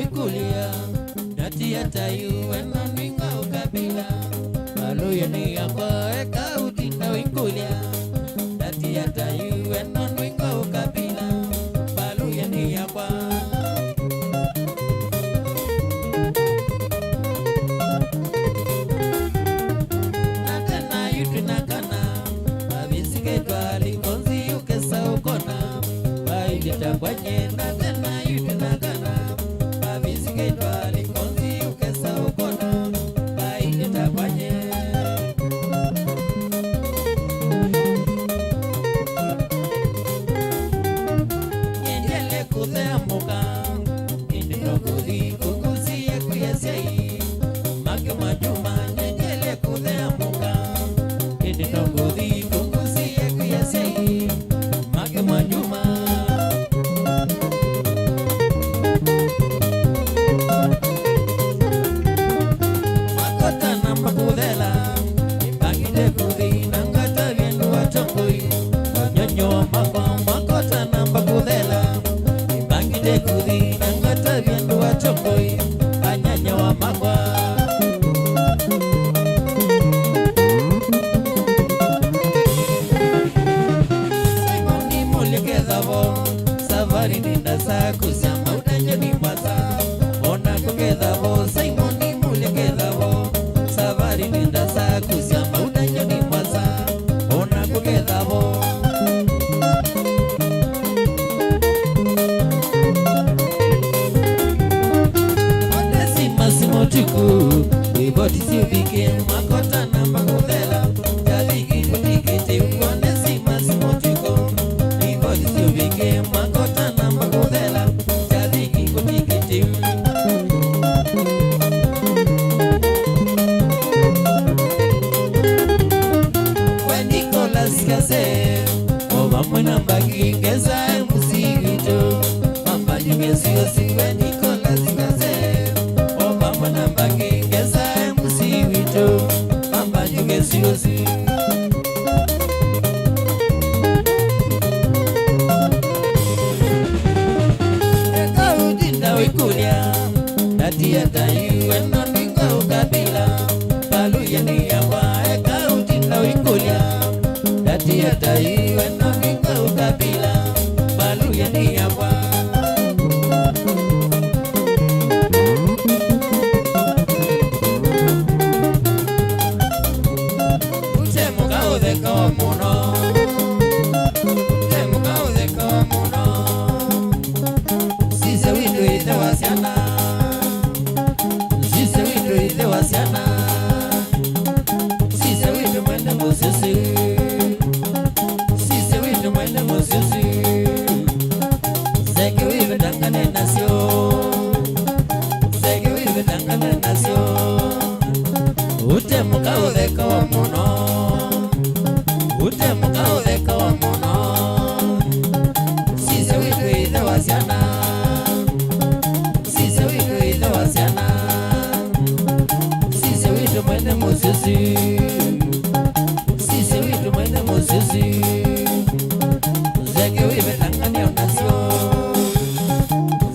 ikulia dati ya tayu wena ninga ukabila balu ya ni yakwa eka utinda ikulia dati ya tayu wena ninga ukabila balu ya ni yakwa natena yutu nakana babisike twali konzi ukesa ukona bailita kwenye natena yutu nakana babisike twali konzi ukesa ukona bailita kwenye yendele kuthemuka indino kuthi kukusi ya kuyasei make majuma yendele kuthemuka indino kuthi kukusi ya kuyasei make majuma makota namba kudela ibangide kuthi nangata viendu watongoi nyonyo makwa makota namba kudela ibangide kuthi nangata viendu watongoi anyanya wa makwa Simoni mulikezavo safari ninda saku sama udanjani mwasa ona kukezavo Simoni mulikezavo safari ninda saku sama udanjani mwasa ona kukezavo Odesima simotuku iboti sivike makota namba kudela jadiki kutikete Odesima simotuku iboti sivike makota namba kudela jadiki kutikete Nicolas Kase Oba mwena mbagi ngeza musivito Mamba nyugesi osiwe Nicolas Kase Oba mwena mbagi ngeza musivito Mamba nyugesi osiwe Eka udinda wikulia Dati ya tayu wena ninga ukabila Balu ya ni yawa Eka udinda wikulia Dati ya tayu wena ninga ukabila Balu ya ni yawa Utemuka udheka wa muno Utemuka udheka wa muno Sise windu ite wasiana Sise windu ite wasiana Sise windu mwende musisi Sise windu mwende musisi Seke wive dangane nasyo Seke wive dangane nasyo Utemuka udheka wa muno Utemuka udheka wa muno Sise windu ite wasiana Sise windu ite wasiana Sise windu mwende musisi Sise windu mwende musisi Zeke wive dangane nasyo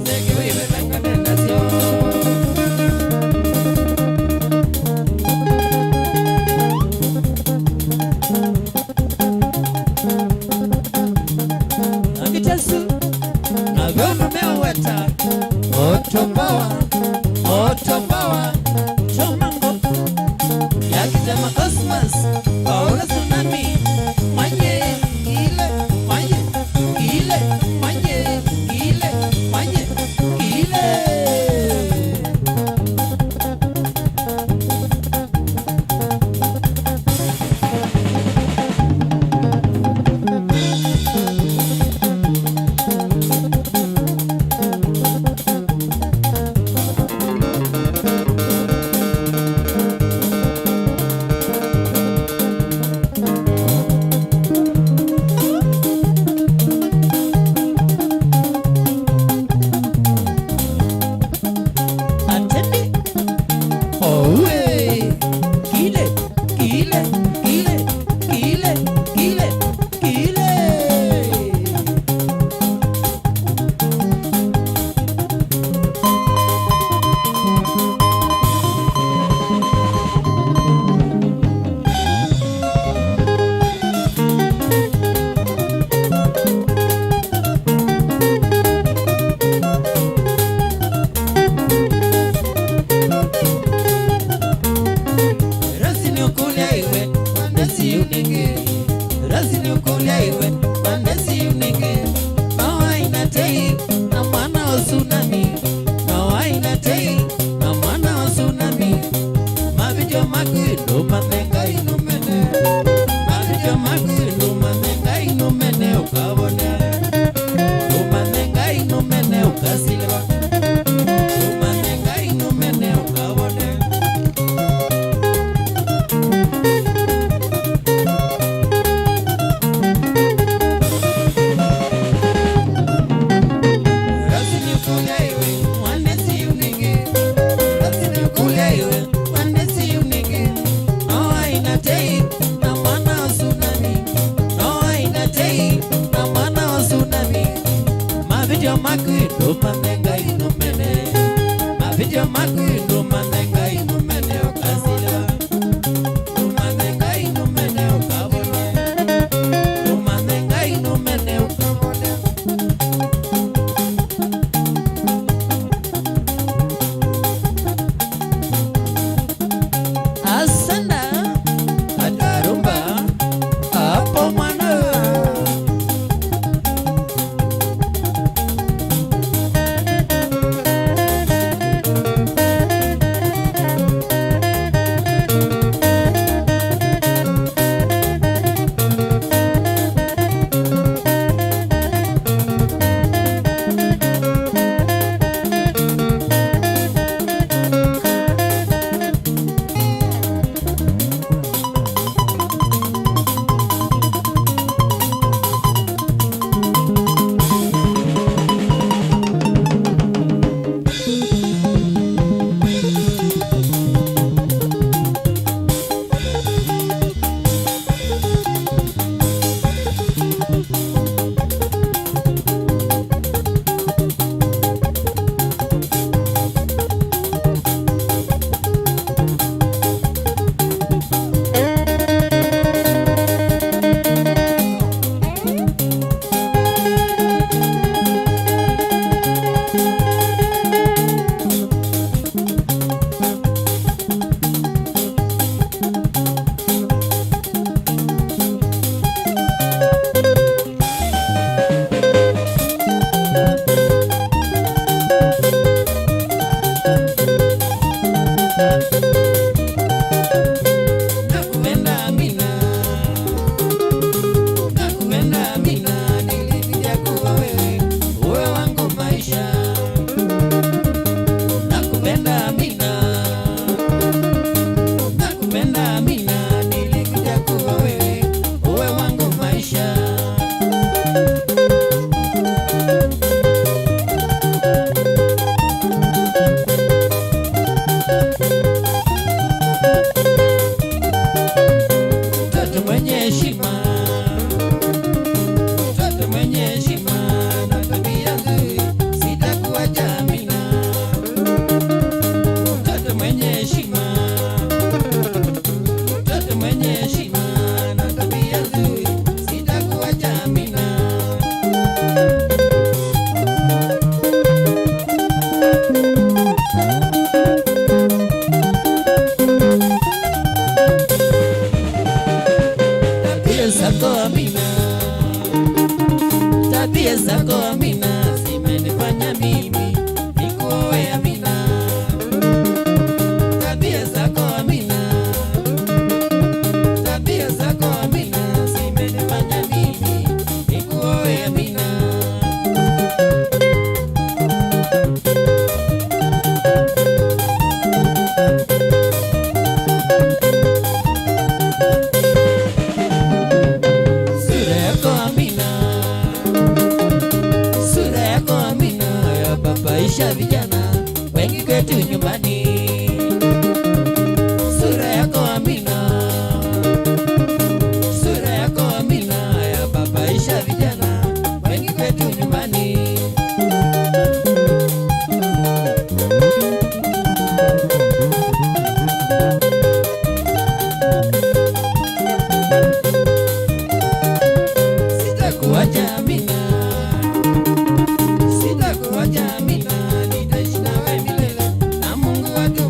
Zeke wive dangane nasyo Angitasu Navyono meweta Otopawa Chomango Yakitema Cosmos Paula Tsunami Manye Ile Manye Ile Manye Ile Manye Ile video magundo manenga inumene okasila manenga inumene okabone manenga inumene okabone asanda adarumba hapo mwana tabia zako Amina zimenifanya mimi nikuoe Amina. Tabia zako Amina, tabia zako Amina zimenifanya mimi nikuoe Amina. Babaisha vijana wengi kwetu nyumbani. Sura yako Amina, sura yako Amina ya babaisha vijana wengi kwetu nyumbani. Sitakuacha Amina, sitakuacha Amina, nitaishi nawe milele na Mungu watu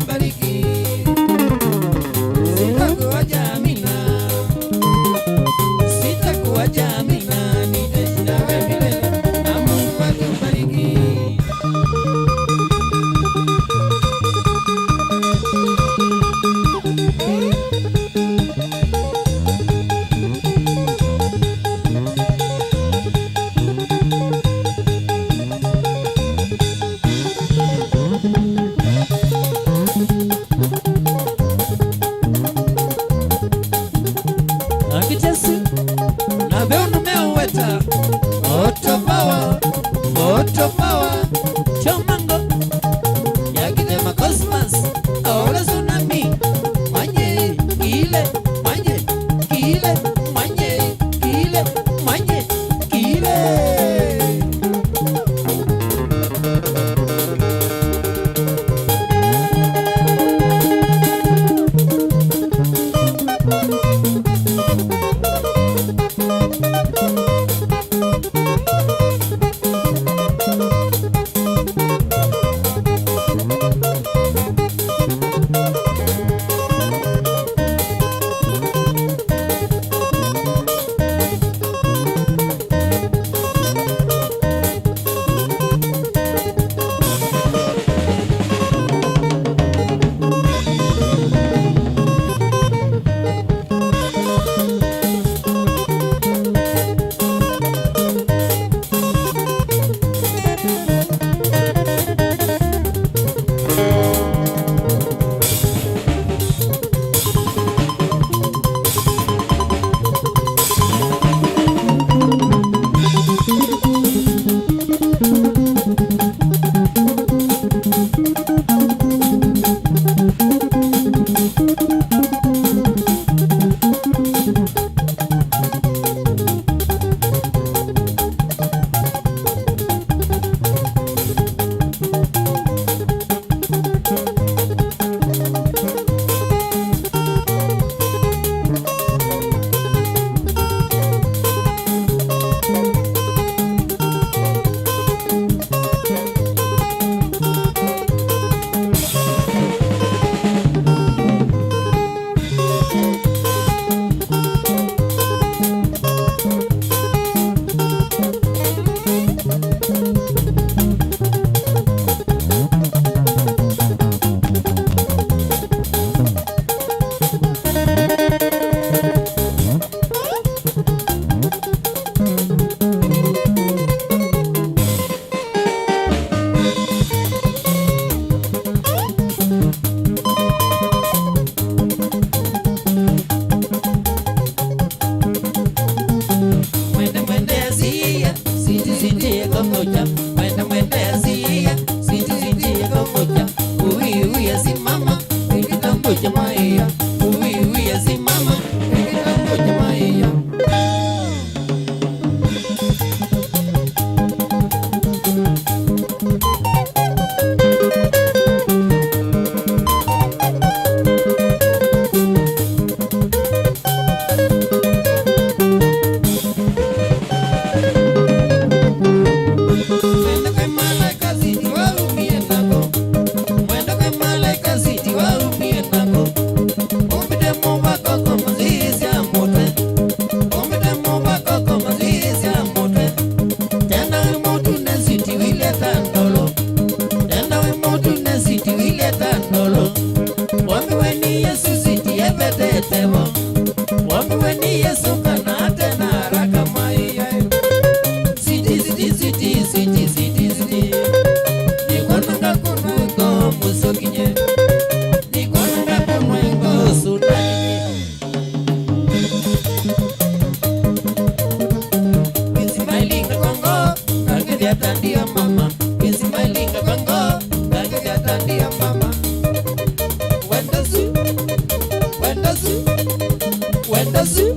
su,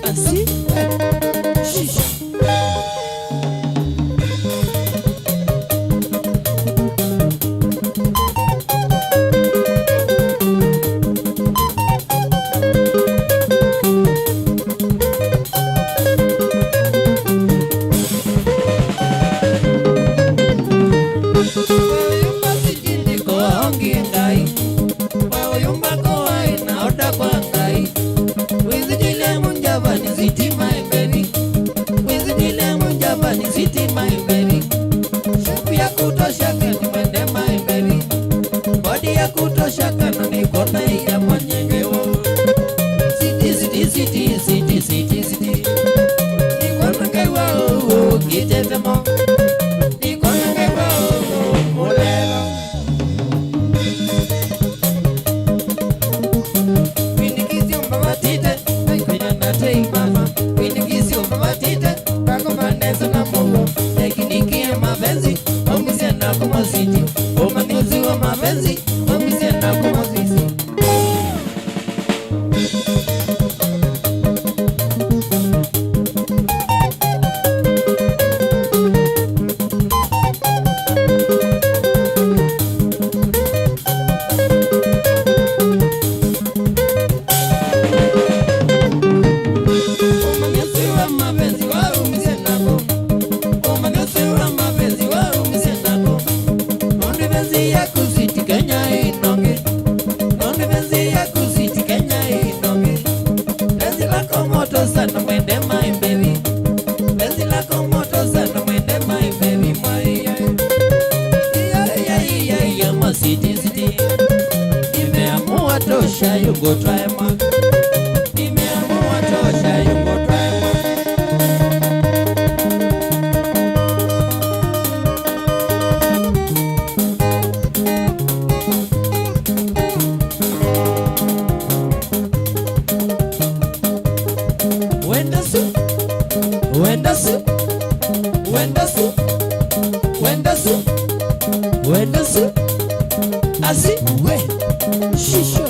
asi, shisha. Tosha, you go try man. Nimeamua tosha, you go try man. Wenda su, wenda su, wenda su, wenda su, wenda su. Asi we, shisha.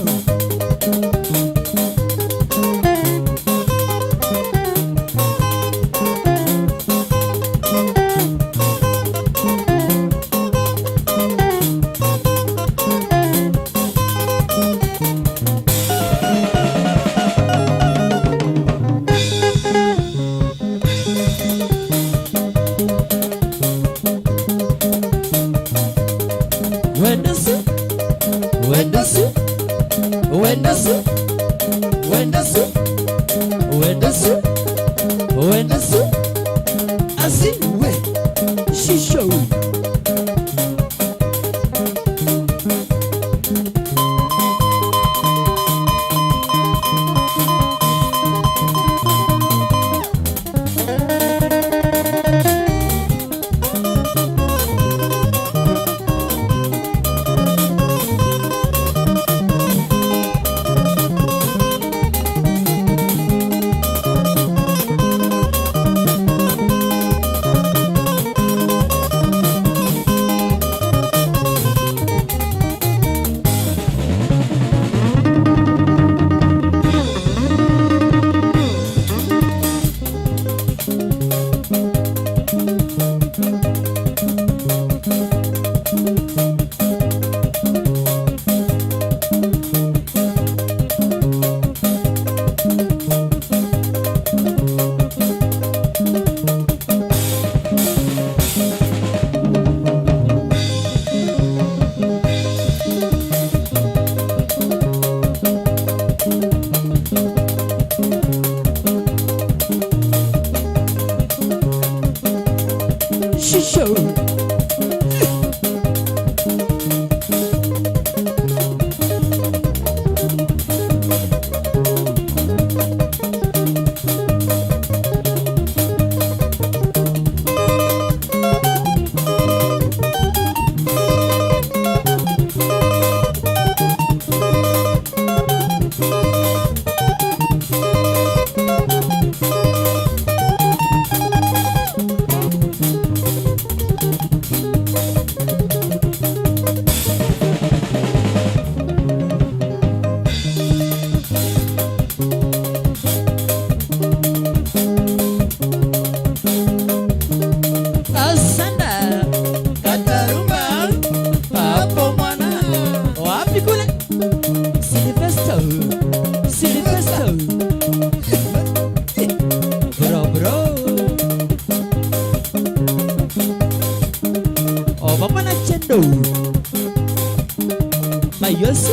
Mayoso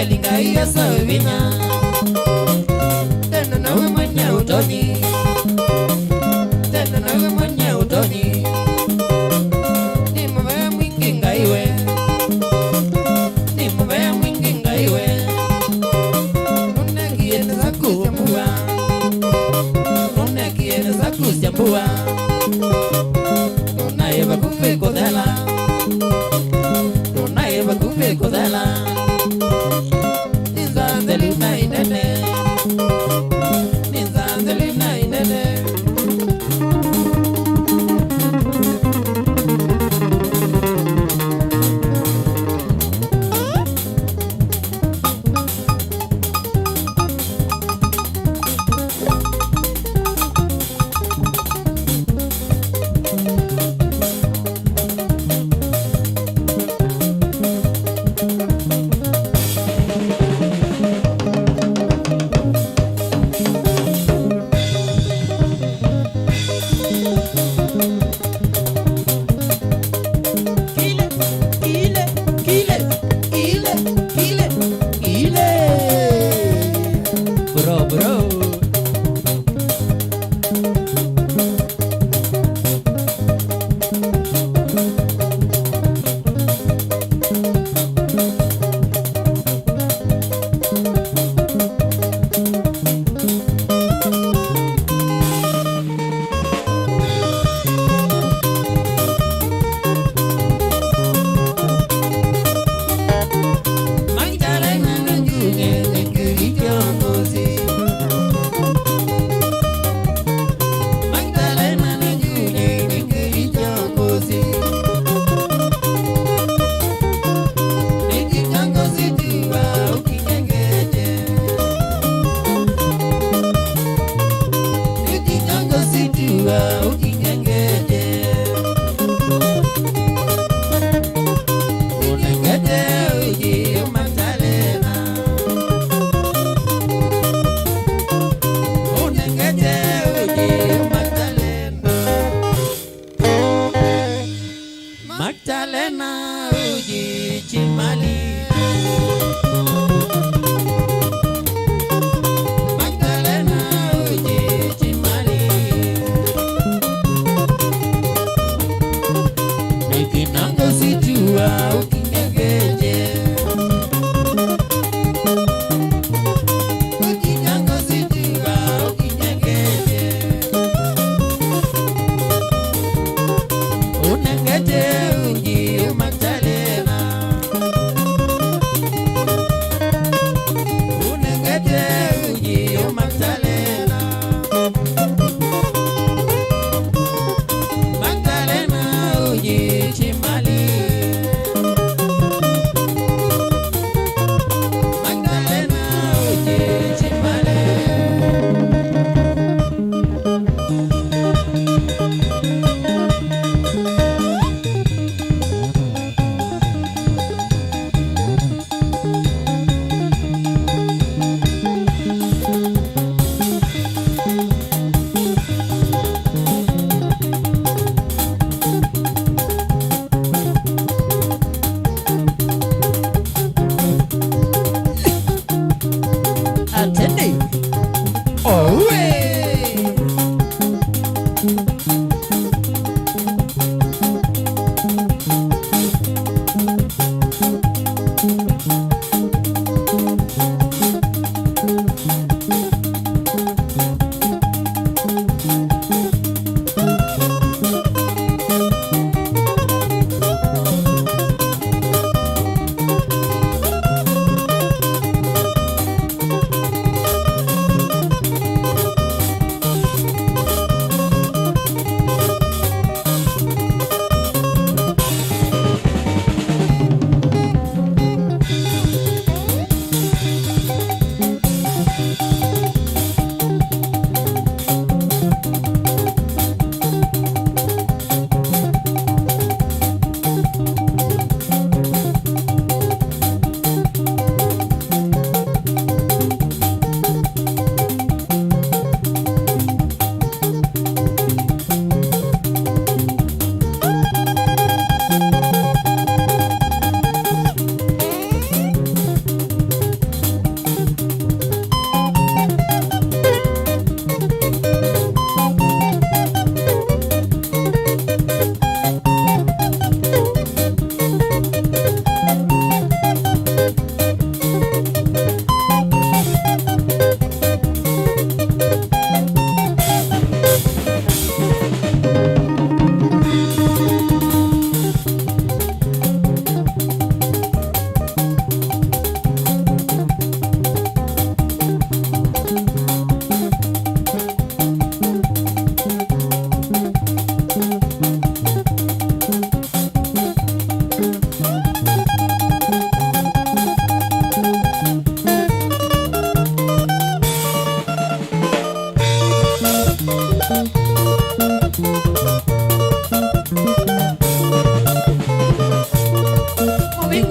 Lingai ya sawinya tena nawe mwenye utoni tena nawe mwenye utoni ni mbaya mwingi ngaiwe ni mbaya mwingi ngaiwe unakienda za kusiambua unakienda za kusiambua unaiba kufe kodela unaiba kufe kodela Ninzanzelina inene Ninzanzelina inene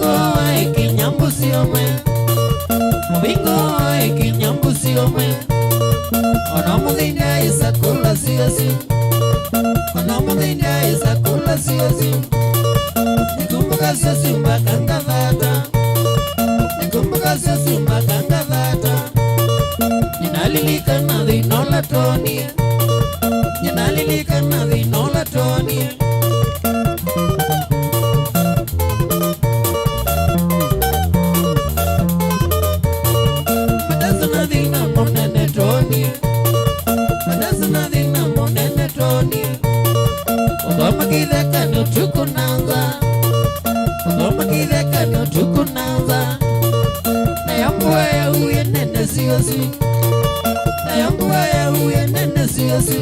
Mubingo ikinyambusi ome, mubingo ikinyambusi ome. Ono mudinda isakula siyosi, ono mudinda isakula siyosi. Nikumbuka siyosi mbakanga vata, nikumbuka siyosi mbakanga vata. Ninalilika na dhinola toni, ninalilika na dhinola toni. Madazana dhina monene toni, madazana dhina monene toni. Ugoma kidheka no tukunanza, ugoma kidheka no tukunanza. Nayambuaya uye nene siyosi, nayambuaya uye nene siyosi.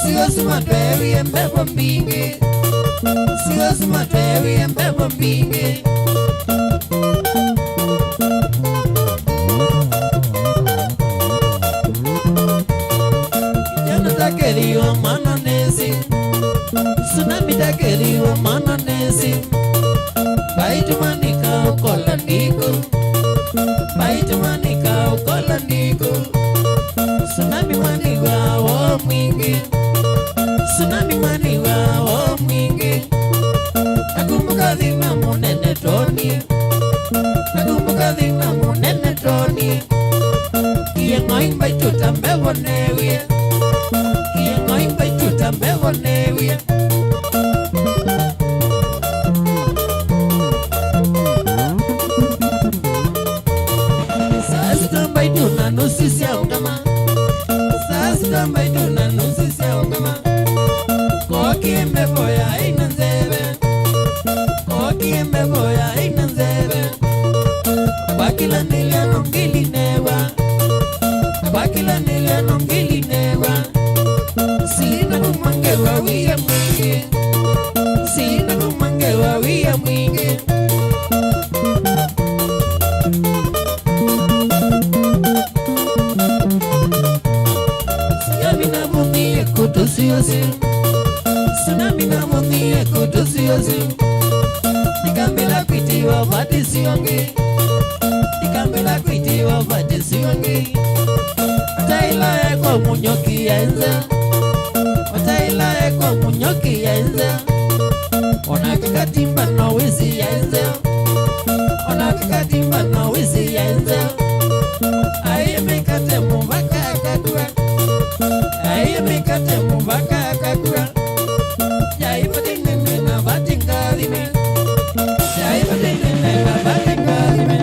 Siyosi matwewi embebo mbingi, siyosi matwewi embebo mbingi. Kijana takeriwa manonesi, tsunami takeriwa manonesi. Baitumanika ukola ndiko, baitumanika ukola ndiko. Tsunami maniwa wo mwingi, tsunami maniwa wo mwingi. Nakumbuka dhina munene toni, nakumbuka dhina munene toni. Iye ngoimba itutambe wonewie, iye ngoimba itutambe wonewie. Sasa mbaitu na nusi sia ungama, sasa mbaitu na nusi sia ungama. Koki mbeboya ina nzebe, koki mbeboya ina nzebe. Wakila niliano ngili newa, wakila niliano ngili newa. Sina kumangewa wia mwingi, sina kumangewa wia mwingi. Tsunami na munie kutu siyosi, tsunami na munie kutu siyosi. Nikambila kuitiwa vati siyongi, nikambila kuitiwa vati siyongi. Wataila eko munyoki ya enze, wataila eko munyoki ya enze. Onakikatimba na wizi ya enze, onakikatimba na wizi ya enze. Aye mikate muvaka kakura, aye mikate muvaka kakura. Jai padinene na vatingalime, jai padinene na vatingalime.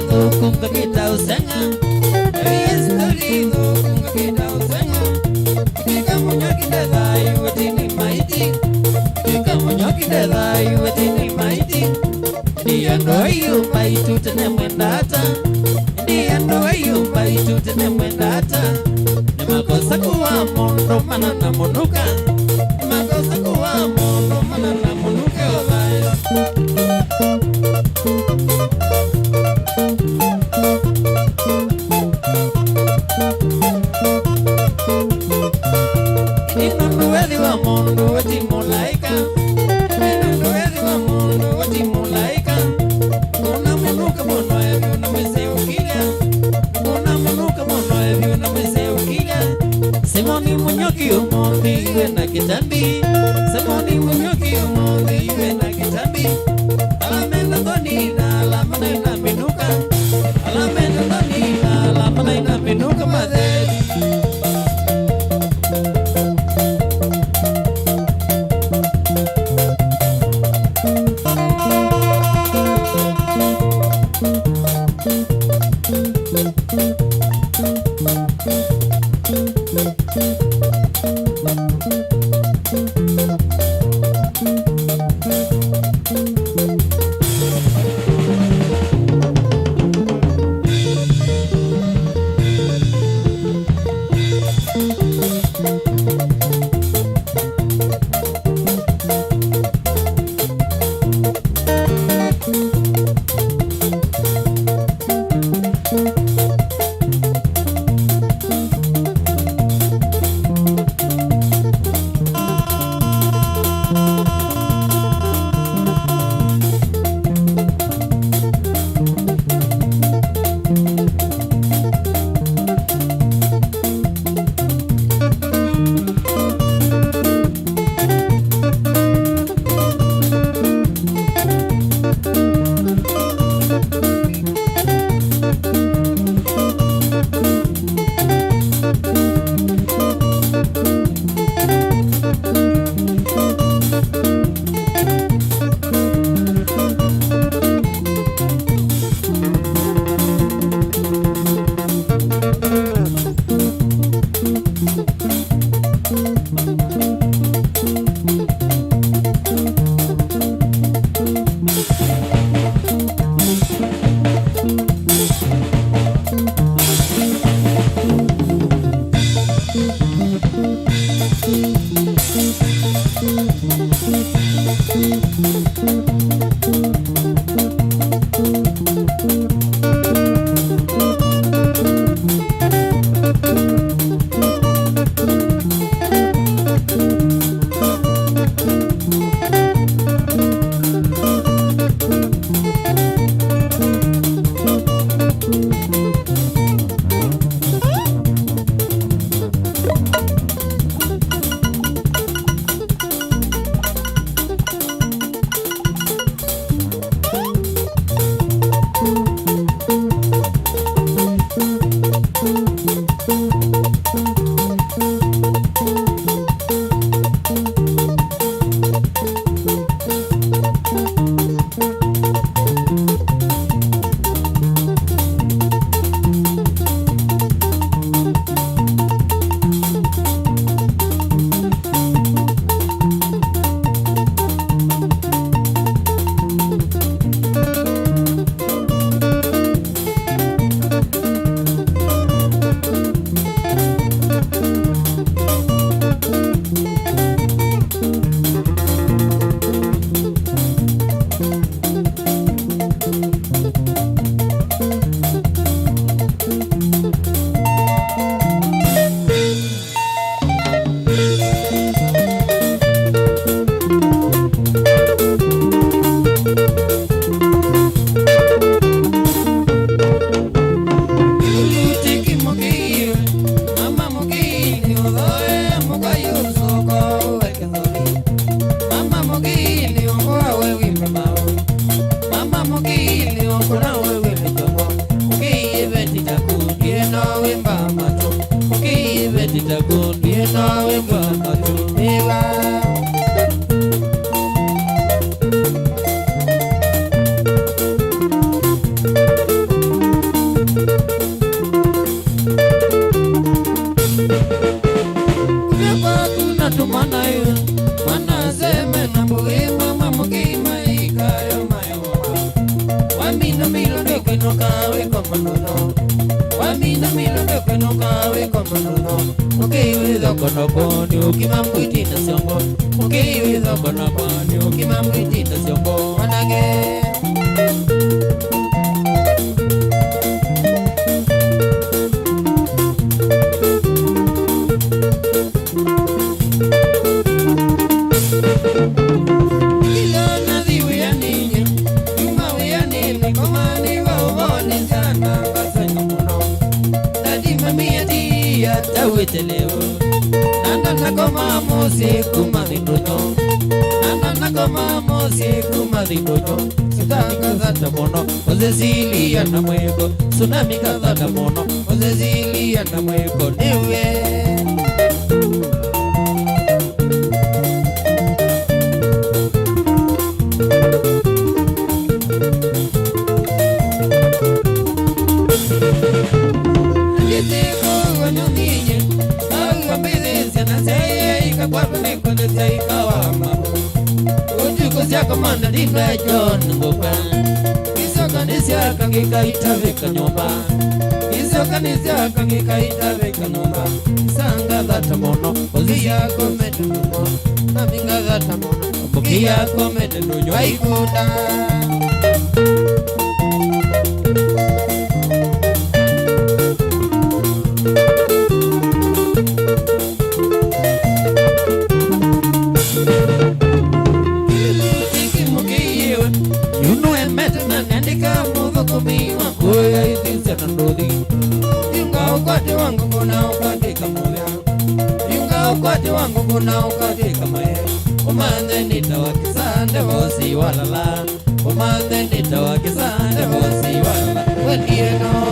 do kunga kita usenga story do kunga kita usenga kika munyoki dai wetini maiti kika munyoki dai wetini maiti dia ndoyu baitu tene mwendata dia ndoyu baitu tene mwendata ni makosa kuwa mondo mana na munuka ni makosa kuwa mondo mana na munuka obayo Inunuwezi wa mundu wati mulaika Inunuwezi wa mundu wati mulaika Kuna munuka mono evi unamweze ukiga Kuna munuka mono evi unamweze ukiga Simoni munyoki umondi iwe na kitambi Simoni munyoki umondi iwe na kitambi Alamena dhoni na alamana ina minuka Alamena dhoni na alamana ina minuka madheli Kwa kuna tumanayo manaseme na buhima mamukima ikayo mayo wamina milo ndekwe no kawe komonono wamina milo ndekwe no kawe komonono ukiwe dhoko no boni ukimambu itina siombo ukiwe dhoko no boni ukimambu itina siombo wanage Teleo nana koma musiku madindojo nana koma musiku madindojo sitanga zata mono ozezilia na mweko tsunami kazata mono ozezilia na mweko niwe Kamanda diva John ngopa Iso kanisia kangikaita veka nyomba Iso kanisia kangikaita veka nyomba Sanga dhata mono Ozia komete numo Naminga dhata mono Bukia komete nujo Aikuta Ukwati wangu kuna ukati kama ye Umande nita wakisande vosi walala Umande nita wakisande vosi walala Wedieno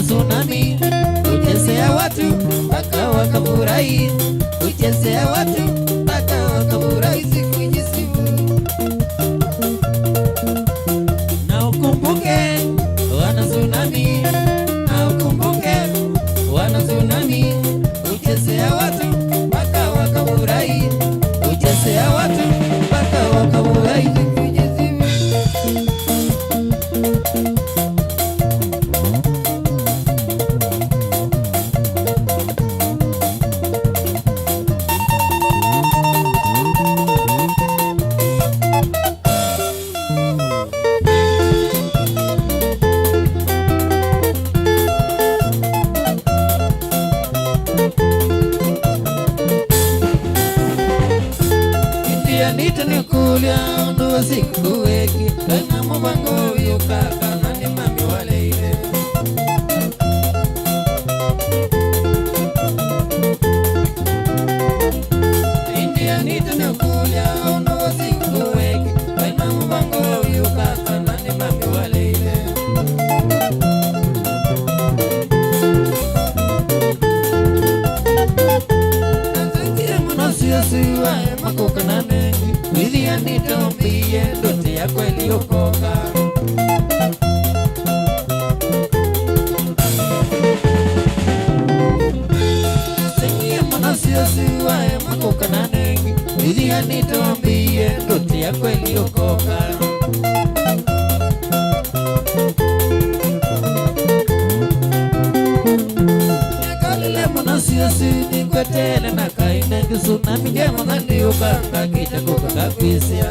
tsunami, uchezea watu mpaka wakafurahi, uchezea watu mpaka wakafurahi siku nyisifu. Na ukumbuke wana tsunami, na ukumbuke wana tsunami, uchezea watu mpaka wakafurahi, uchezea watu mpaka wakafurahi siku nyisifu. ningotele na kaine tsunami ngemo ngandi ukanga kita kukakabisia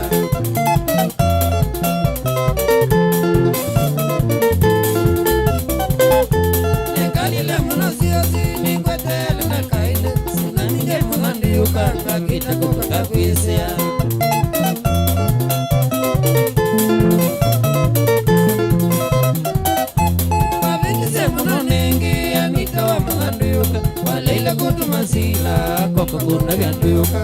Nekalile munosiosi ningotele na kaine tsunami ngemo ngandi ukanga kita kukakabisia Waleila kutu masila koko kuna vyanduyuka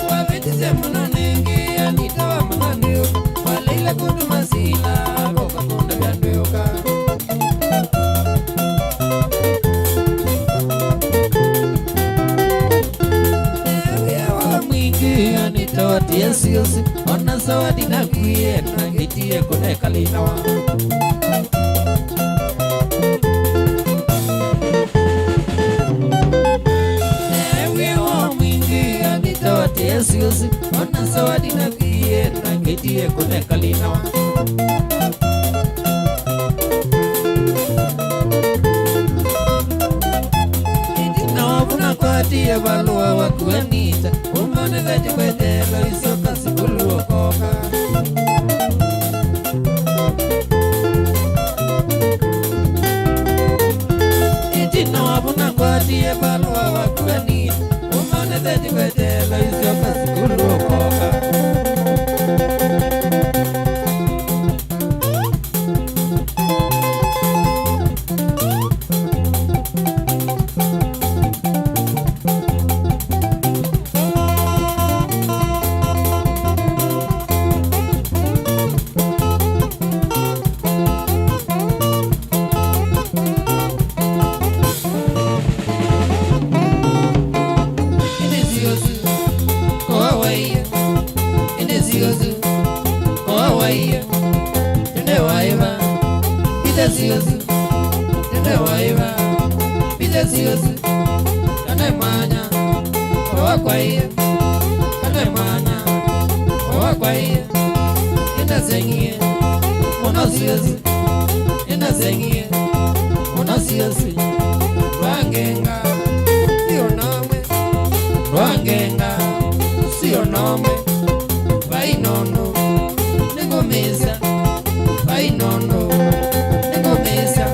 Wavitize muna nengi anita wa mananduyuka Waleila kutu masila koko kuna vyanduyuka Ewe wa mwingi anita wa tiasiosi Ona sawadi na kuye na ngitie kune kalinawa Ewe wa mwingi anita wa tiasiosi Ona sawadi na kuye na ngitie kune kalinawa Itina wabuna kwa tia balua wakuanita Umane gaji kwetelo isoka sikulu wakoka Itina wabuna kwa tia balua wakuanita Umane gaji kwetelo isoka sikulu wakoka Rwangenga, sio nome, vainono, nengomeza, vainono, nengomeza.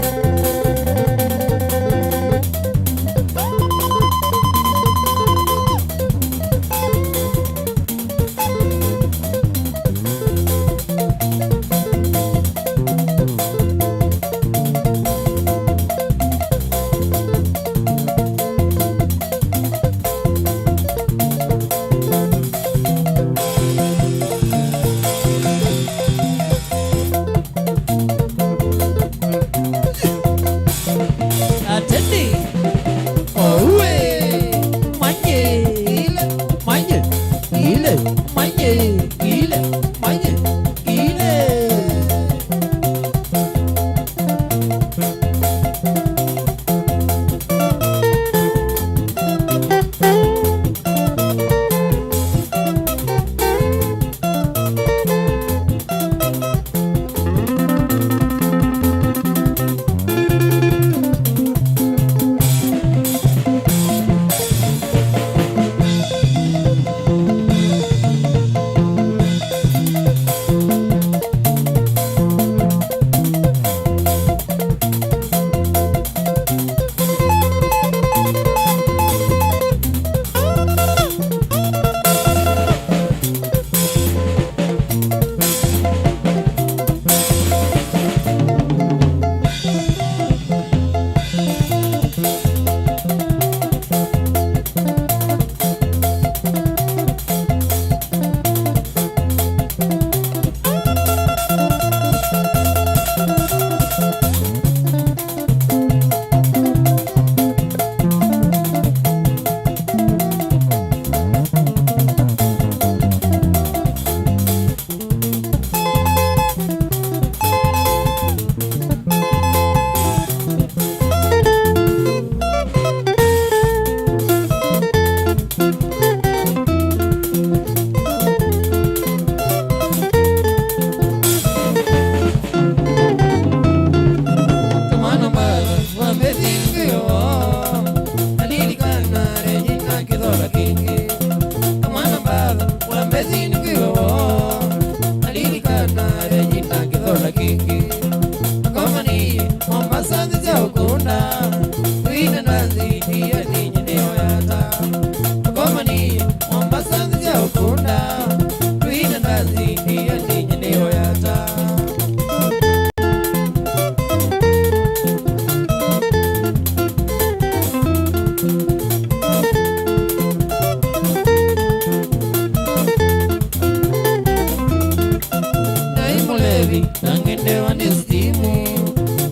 mulevi nangendewa ni stimu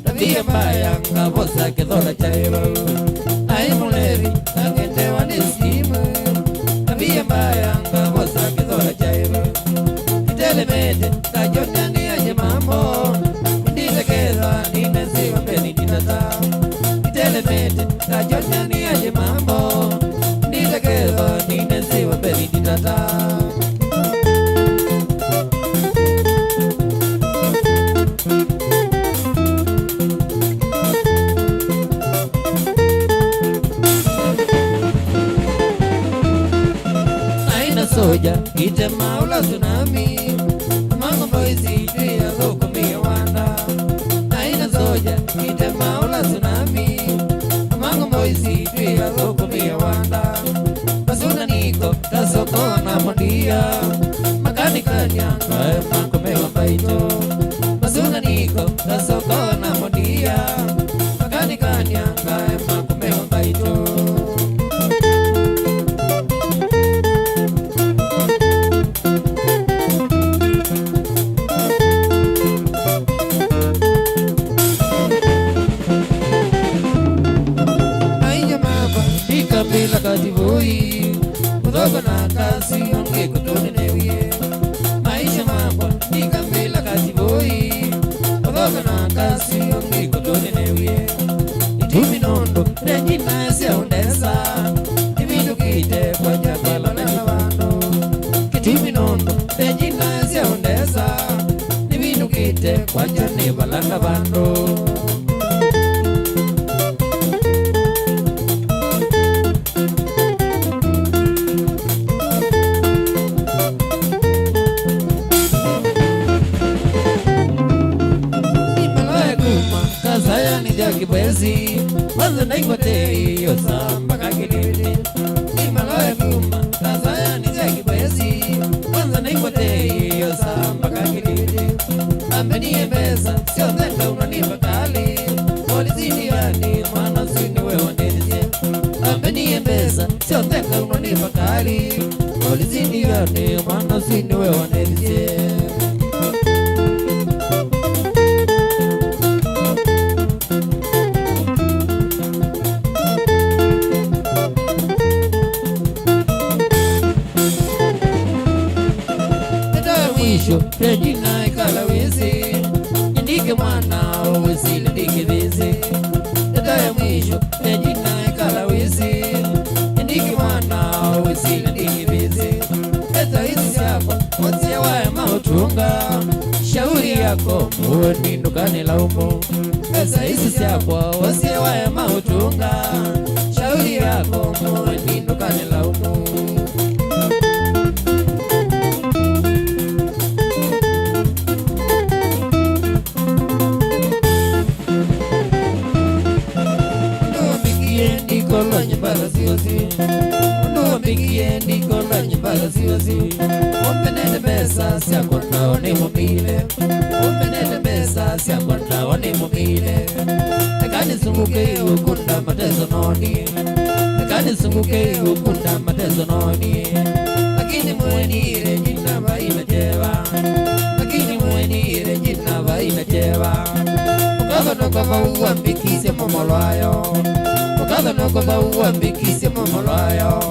tabia mbaya ngavosa kidhola chaiva ai mulevi nangendewa ni stimu tabia mbaya ngavosa kidhola chaiva kitelemete tajota ni aje mambo nditekeza ninesiwa mbeni ninata kitelemete tajota ni aje mambo nditekeza ninesiwa mbeni ninata soja ite maula tsunami mango boisi tuya loko mi wanda aina soja ite maula tsunami mango boisi tuya loko mi wanda basuna niko tasoko na mondia makanika nyanga mango mewa baito basuna niko tasoko na mondia makanika nyanga mango mewa baito bila kativoi kutoka na kasi onge kutone newie maisha mambo nikambila kativoi kutoka na kasi onge kutone newie itimi nondo rejina se ondesa timindu kite kwa jabala na lavando kitimi nondo rejina se ondesa timindu kite kwa jabala na lavando kibwezi wanza naikote iyo samba kakiliti imaloe kuma kazaya nija kibwezi wanza naikote iyo samba kakiliti ambeni mbesa sio zenga unanipa kali polizini yani mwana sini wewa nenizie ambeni mbesa sio zenga unanipa kali polizini yani mwana sini wewa nenizie Regina ikalawezi ndike mwana wezi ndike vezi dada ya mwisho Regina ikalawezi ndike mwana wezi ndike vezi dada hizi yako wote wa mautunga shauri yako muone ndukane laumo dada hizi yako wote wa mautunga shauri yako muone ndukane laumo Uno bigie ndiko la nyimbaga siwazi Ombenete besa siya konda one mobile Ombenete besa siya konda one mobile Tekani sunguke ukunda matezo noni Tekani sunguke ukunda matezo noni Lakini muenire jina wa imetewa Lakini muenire jina wa imetewa Ukava nokava uambikise momolwayo Ukava nokava uambikise momolwayo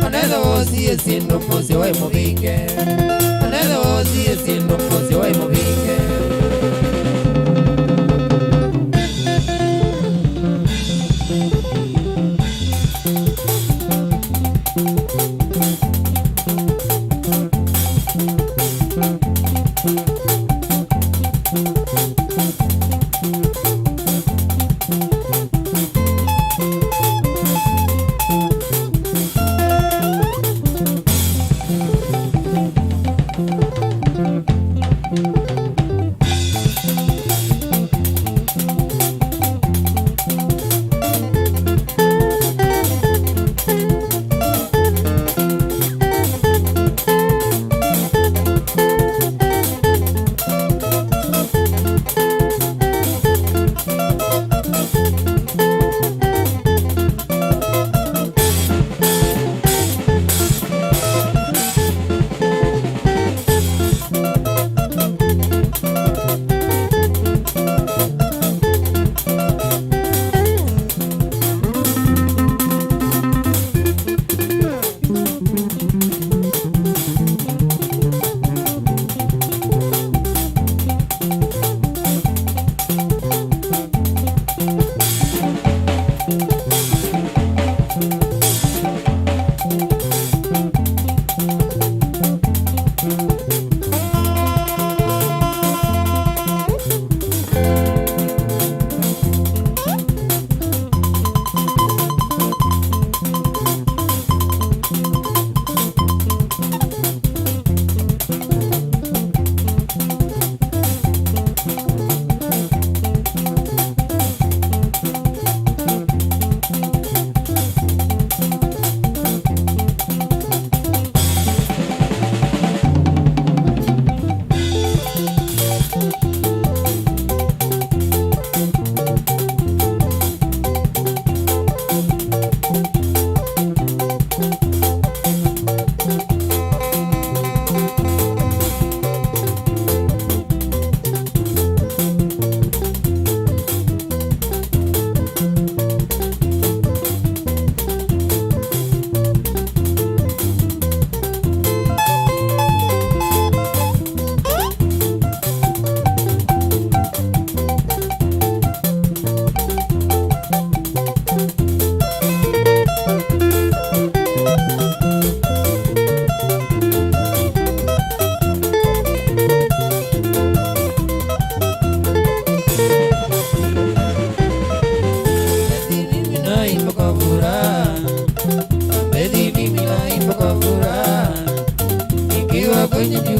Another was yes in the most way moving. Another was yes in the most way moving.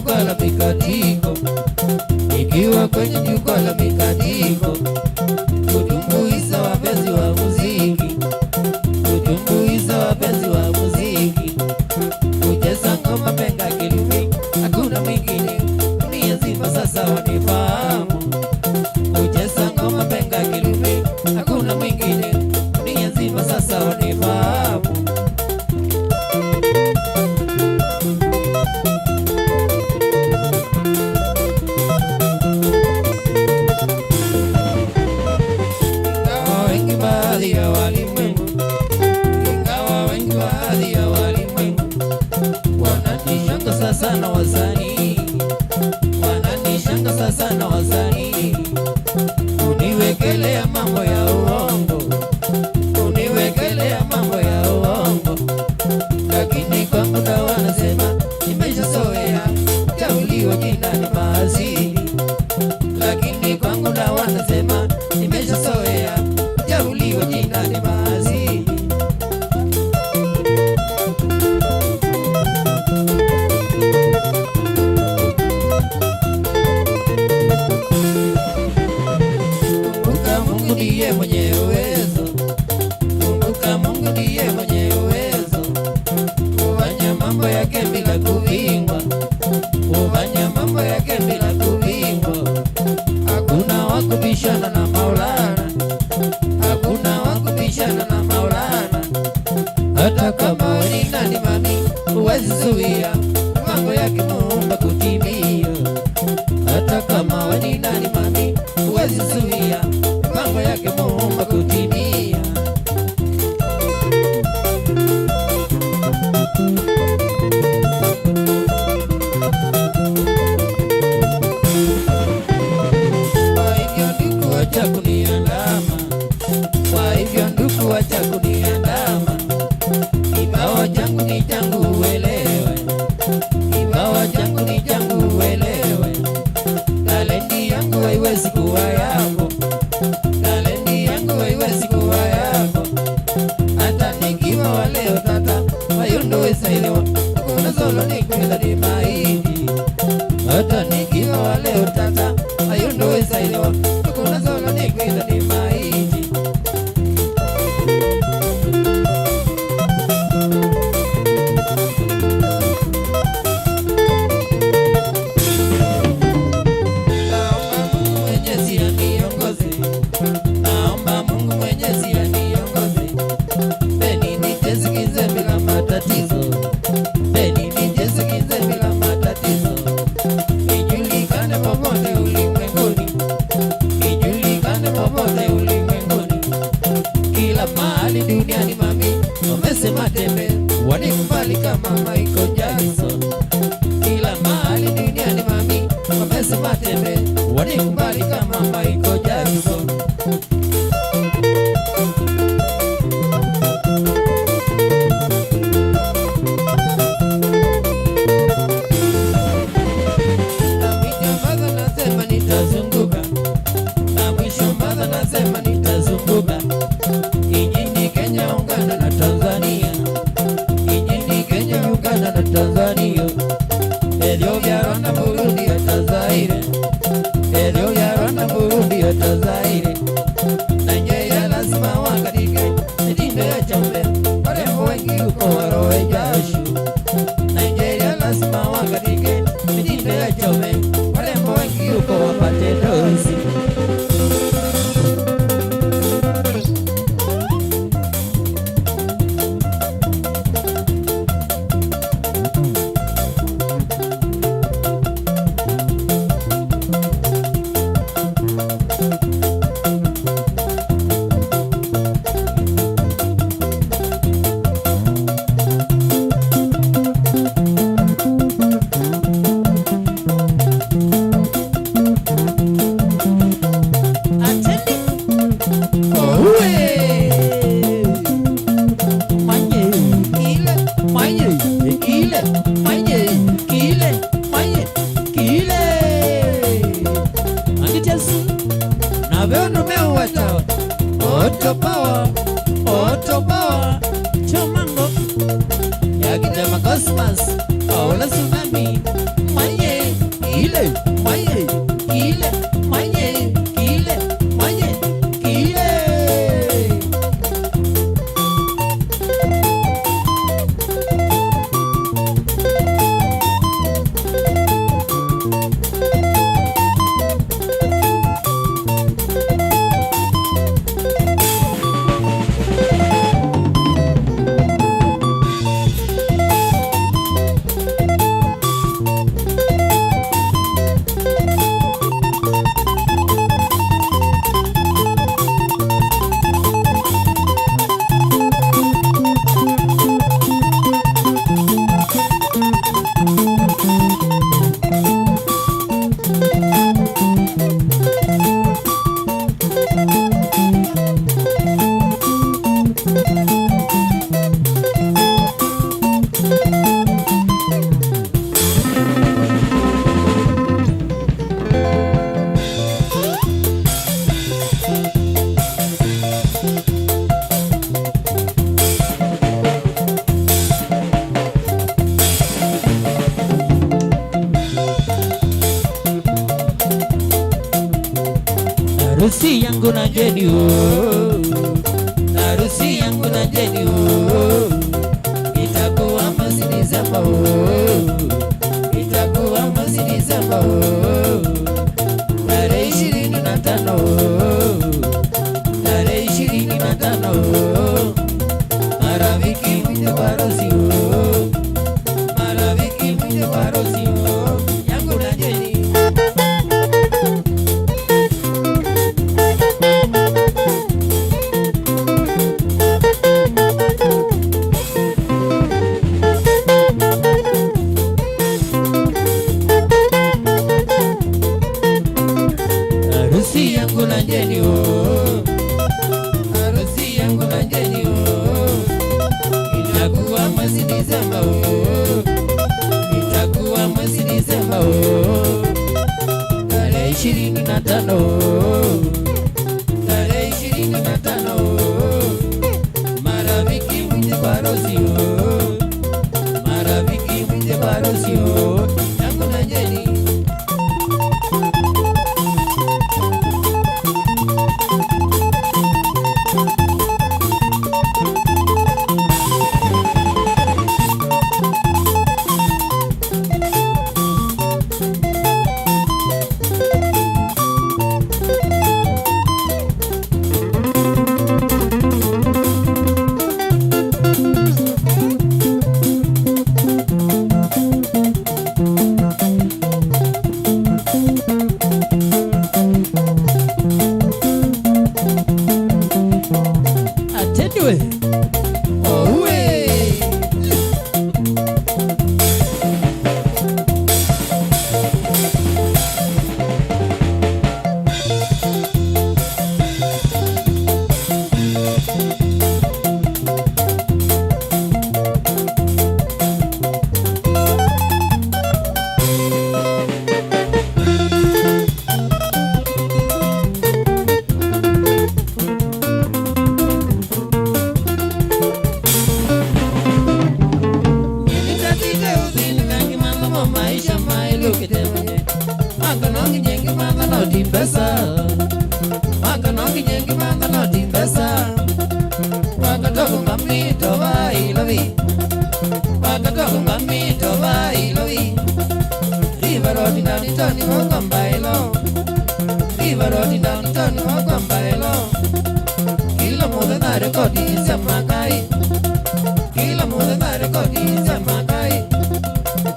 jukwaa la mikatiko, nikiwa kwenye jukwaa la mikatiko, kutumbuiza wapenzi wa muziki, kutumbuiza wapenzi wa muziki, kucheza ngoma Benga Kilumi, hakuna mwingine dunia nzima sasa wanifahamu. Kucheza ngoma Benga Kilumi, hakuna mwingine dunia nzima sasa wanifahamu. Sana wasanii wananishangaza sana, wasanii uniwekelea mambo ya uongo, uniwekelea mambo ya uongo, lakini kwangu ndo wanasema nimeshazoea kuteuliwa jina ni maasili, lakini kwangu ndo wanasema nimeshazoea kuteuliwa jina ni maasili. Ndiye mwenye uwezo, kumbuka Mungu ndiye mwenye uwezo, kufanya mambo yake bila kupingwa, kufanya mambo yake bila kupingwa. Hakuna wa kubishana na Maulana, hakuna wa kubishana na Maulana. Hata kama wewe ni nani mami, huwezi zuia mambo yake Muumba kutimia. Hata kama wewe ni nani mami, huwezi zuia mambo yake Muumba kutimia. Kwa hivyo ndugu, wacha kuniandama, kwa hivyo ndugu, wacha kuniandama. Kipawa changu ni changu uelewe, kipawa changu ni changu uelewe. Talenti yangu haiwezi kuwa yako, talenti yangu haiwezi kuwa yako. Hata nikiwa wa leo tata mayundo wesailiwa, kuna solo nikwenda ni maidi. Hata nikiwa wa leo tata mayundo wesailiwa, kuna solo nikwenda ni maidi. Naomba Mungu Mwenyezi aniongoze, beni nijesikize bila matatizo, beni nijesikize bila matatizo, nijulikane popote ulimwenguni, nijulikane popote ulimwenguni, kila mahali duniani mami, wamesema tembe wanikubali kama Michael Jackson. Kila mahali duniani mami, wamesema tembe wanikubali kama Michael Jackson. Nitazunguka na mwisho madha nasema nitazunguka nchini Kenya, Uganda na Tanzania, nchini Kenya, Uganda na Tanzania, Ethiopia, Rwanda, Burundi hata Zaire, Ethiopia, Rwanda, Burundi hata Zaire. Nigeria lazima waangaike mitindo ya chombe, warembo wengi huko warowe jasho. Nigeria lazima waangaike mitindo ya chombe, warembo wengi huko wapate dozi. Otobawa chomango yakitema cosmos paula tsunami maye kile manye kile manye kile manye kile. Harusi yangu na Jeni oh, harusi yangu na Jeni oh, itakuwa mwezi Disemba oh, itakuwa mwezi Disemba oh, tarehe 25 oh, tarehe 25 oh, marafiki mje kwa harusi oh, marafiki mje kwa harusi oh, yangu na Jeni. Harusi yangu na Jeni oh, harusi yangu na Jeni oh, itakuwa mwezi Disemba oh, itakuwa mwezi Disemba oh, tarehe 25 oh, tarehe 25 oh, marafiki mje kwa harusi oh, marafiki mje kwa harusi oh, yangu na Jeni. Atendwe owe maisha mailu kitemye makanongi nyengi manga no timbesa makanongi nyengi manga no timbesa wakatoku mami toba ilovi wakatoku mami toba ilovi rivaroti ndani toni wakambailo rivaroti ndani toni wakambailo kila muda na rekodi samakai kila muda na rekodi samakai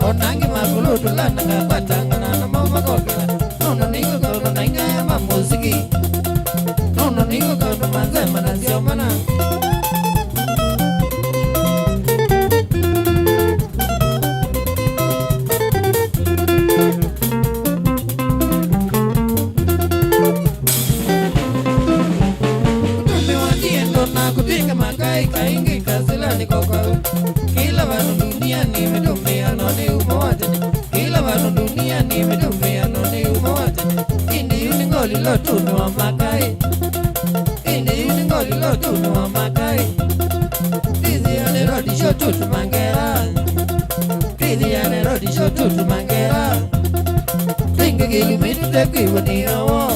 onangi makulu tulana kabatangana na mama kokela nono niko kono nainga ya mamuziki nono niko kono manzema na ziomana tumewandiendo na kupinga makai kaingi kasilani kokao kila wanu dunia ni medumia noni umawate kila wanu dunia ni medumia noni umawate indi uningoli lotunu wa makai indi uningoli lotunu wa makai Kizi ane rodi shotutu mangera Kizi ane rodi shotutu mangera kilometer takwi wani awo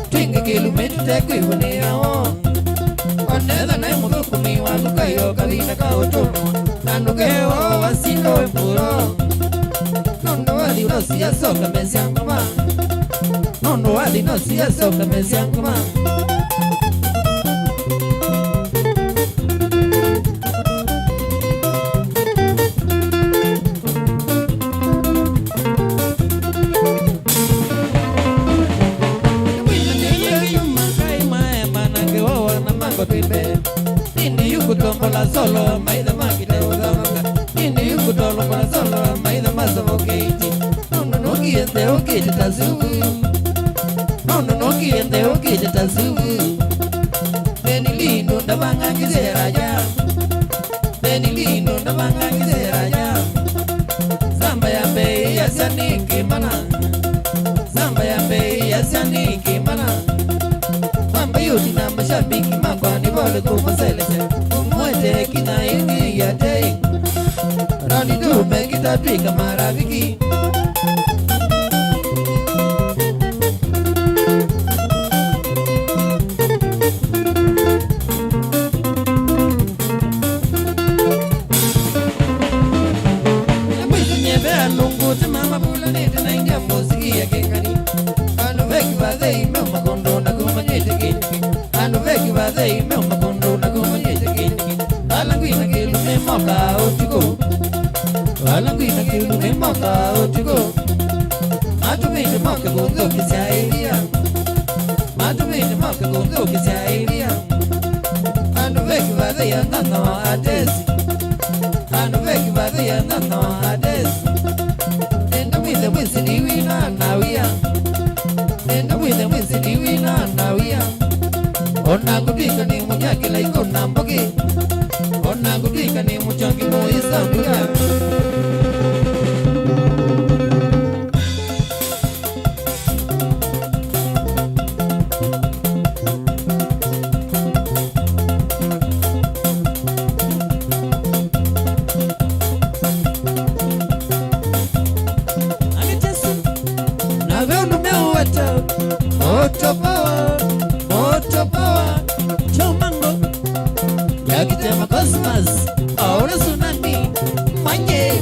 Twinga kilometer takwi wani awo Onetha na imudu kumi wa lukayo kabina ka otono Nanukeo wasino empuro Nono wali unosi ya soka mesi anguma Nono wali unosi ya soka mesi anguma Nini yukutombola solo maida makite uzamanga Nini yukutombola solo maida masavoketi Nono noki ende okiti tazubu Nono noki ende okiti tazubu Beni lindo ndabanga ngizeraja Beni lindo ndabanga ngizeraja Zamba ya mbei ya saniki mana Zamba ya mbei ya saniki mana Yuti na mashabiki makwani wale kumaselese Umwete kina ingi ya tei Rani dume kita twika marafiki Mwizu nyebea nungu timama pula nete na ingia muziki ya kengani Anu veki badhei meo makondo na kumanyete kiniki Anu veki badhei meo makondo na kumanyete kiniki Alanguina kilu me moka otiko Alanguina kilu me moka otiko Matumine moka gundo kisa ilia Matumine moka gundo kisa ilia Anu veki badhei anano adesi Anu veki badhei anano adesi Nenda wile wisi niwina nawia Nenda wile wisi niwina nawia Ona kudika ni munyaki la iko nambogi Ona kudika ni muchangi moisa mbika Moto power, chomango Yakitema cosmos, ahora tsunami Manye,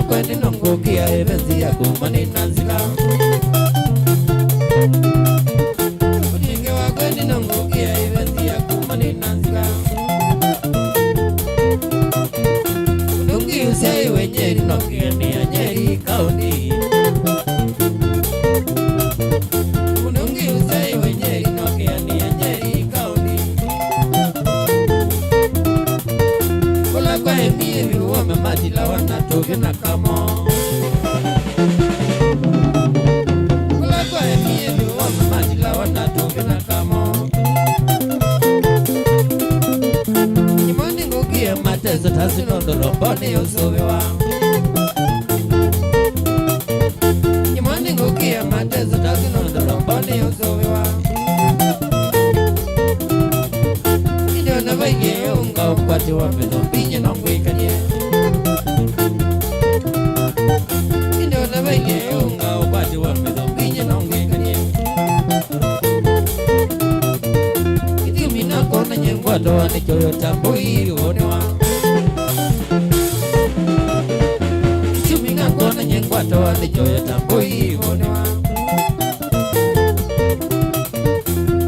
kwendi nongukia evenzi ya kumani nanzika Ujinge wa kwendi nongukia evenzi ya kumani nanzika Unungi usei wenyeri nokia ni ya Nyeri County Unungi usei wenyeri nokia ni ya Nyeri County Kula kwa emiiri uwame matila wanatoke na kamo Kula kwa emiiri uwame matila wanatoke na kamo Nyimoni ngukie matezo tasinondoro mboni usuviwa Nyimoni ngukie matezo tasinondoro mboni usuviwa Idona vaige unga ukwati wa pedo pinye nongwikanye Idona vaige unga ukwati wa pedo pinye nongwikanye Idimi na kona nyengwato wa nichoyo tambui uonewa Idimi na kona nyengwato wa nichoyo tambui uonewa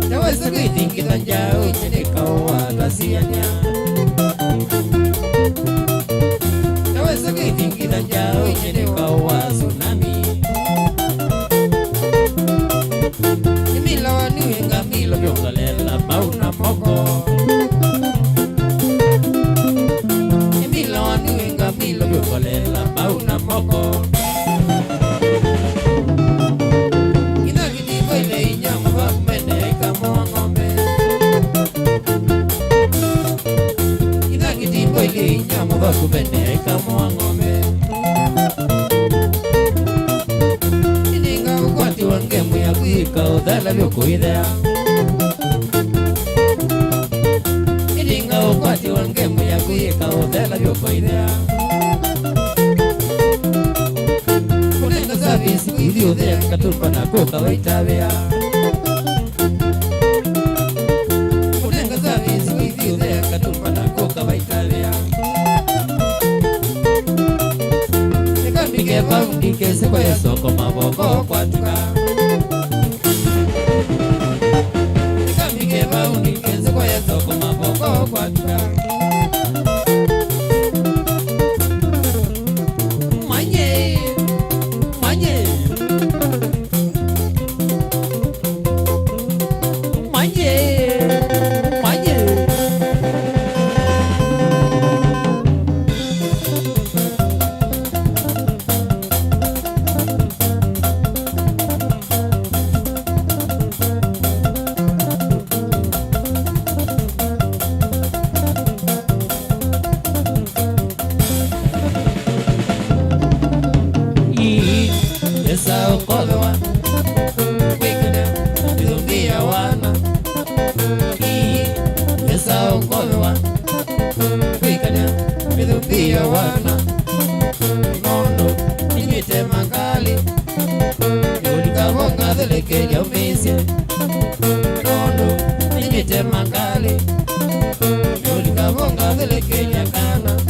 Naweza kuitingila njao nyenika uwa lasianya Naweza kuitingila njao nyenika uwa tsunami Nimila wanuenga milo vyongalela mauna moko Nimila wanuenga milo vyongalela mauna moko Inagitipo ile inyama wakumene ikamoa ngombe Inagitipo ile inyama wakumene ikamoa ngombe Ininga ukwati wangemu ya kuika udhala vyokuidhea Ininga ukwati wangemu ya kuika udhala vyokuidhea Kunenga zavisi ili udhea katumpa na kuka waitavea Kunenga zavisi ili udhea katumpa na kuka waitavea Nikambike paundike sekwa ya soko maboko kwa tuka Nikambike paundike sekwa ya soko maboko kwa tuka Manye Manye Manye Manye Esa ukolewa Wikine Ilumbia wana Esa ukolewa Wikine Ilumbia wana Nono Ningite makali Yulika wonga dheleke ya umisye Nono Ningite makali Yulika wonga dheleke ya kana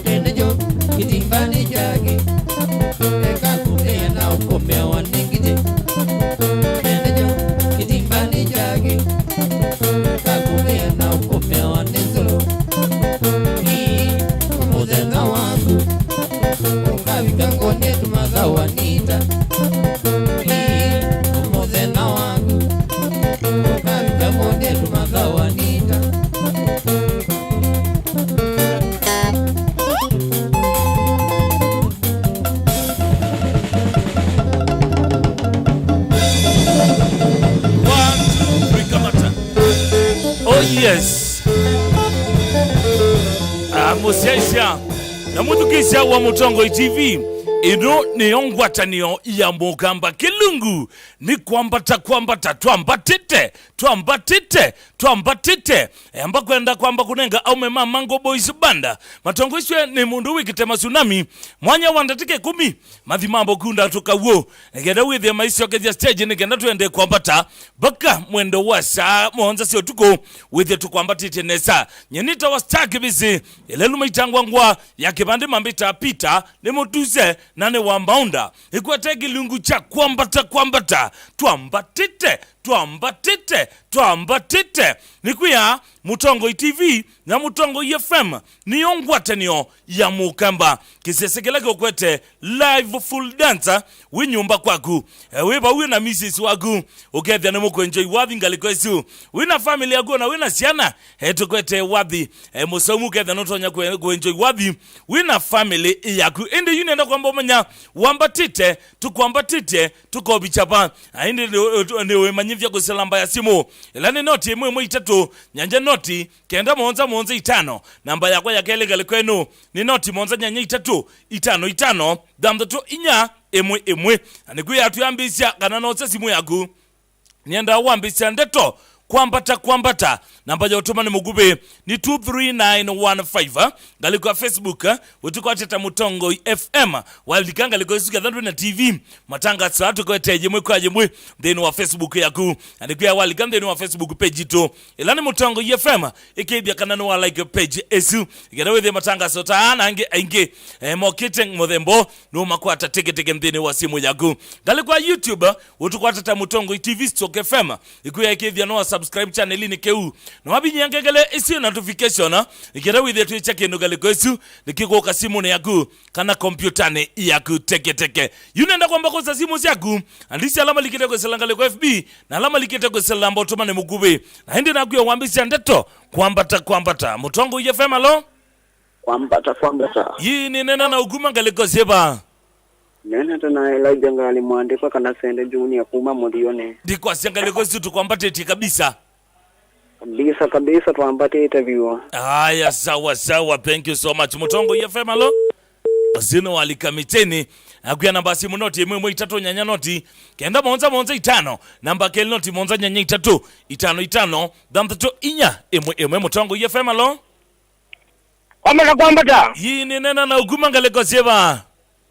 Tende jo Kitimbani jagi Eka kumea na ukomea waningite Nene jo kitimbani jagi Eka kumea na ukomea wanizolo Hii umuzenga wangu Ukavika ngone tumaga wanita Hii umuzenga wangu Ukavika ngone tumaga wanita Yes. Musiaisha na mutukisha wa Mutongo TV ino ni ongwatanio ya Mukamba Kilungu ni kwambata twambatite amba kwenda kwamba kunenga aume Mango Boys Banda matongwishwe ni mundu wikitema tsunami mwanya wandatike 10 mathimambo kunda tukawo ngenda withia maisio kethia stage ni ngenda twende kwambata baka mwendo wa saa monza sio tuko withia tukwambatite nesa nyenita wa staki bizi ilelu maitangwa ya kibande mambita pita ni mutuze na ni wambaunda ikwete Kilungu cha kwambata twambatite nikuya Mutongo TV na Mutongo FM ni ongwatanio ya Mukamba kisesekela kwete live full dancer winyumba kwaku weba wina Mrs waku ukethia ni mukwenjoy wathi ngalikwesu wina family yaku na wina siana kwete wathi musomu ketha notonya kwenjoy wathi wina family yaku indi yunenda kwamba manya wambatite tukobichapa indi ni wemanyivya kuselamba ya simu ilani noti mwe 3 nyanja noti kenda monza 5 namba yakwa ya kele galikwenu ni noti monza nyanya 3 5 damdato inya emwe anikuya tuyambisya kana notse simu yaku nienda wambisya ndeto kwambata namba ya utuma ni mugube ni 23915 galiko Facebook utuko ateta Mutongo FM walikanga liko isuka dhandu na TV matanga saatu kwa teje mwe kwa jemwe then wa Facebook yaku andikuya walikanga then wa Facebook page to ilani Mutongo FM ikebya kana wa like page esu igera the matanga sota ana ange marketing modembo no makwata teke mdeni wa simu yaku galiko YouTube utuko ateta Mutongo TV Stock FM ikuya ikebya no subscribe channel ni keu no wabinyangegele isi notification ikera with it check ino galiko esu nikiko kasimu ne yaku kana computer ne yaku teke yunenda kwamba kwa simu yaku andisi alama likite kwa selangale kwa FB na alama likite kwa selamba utuma ne mugube na hindi na kuya wambisi ndeto kwambata Mutongo FM alo kwambata yi ni nena na uguma galiko seba nena tena Elijah ngali mwandikwa kana sende junior kuma modione dikwa siangaliko esu tukwambate kabisa tuambate interview. Aya sawa thank you so much Mutongo FM alo Asino walikamiteni akuya namba simu noti mwe 3 nyanya noti kenda monza 5 namba kel noti monza nyanya 3 5 damtato inya emwe Mutongo FM alo kwambata yi ni nena na uguma ngaleko seba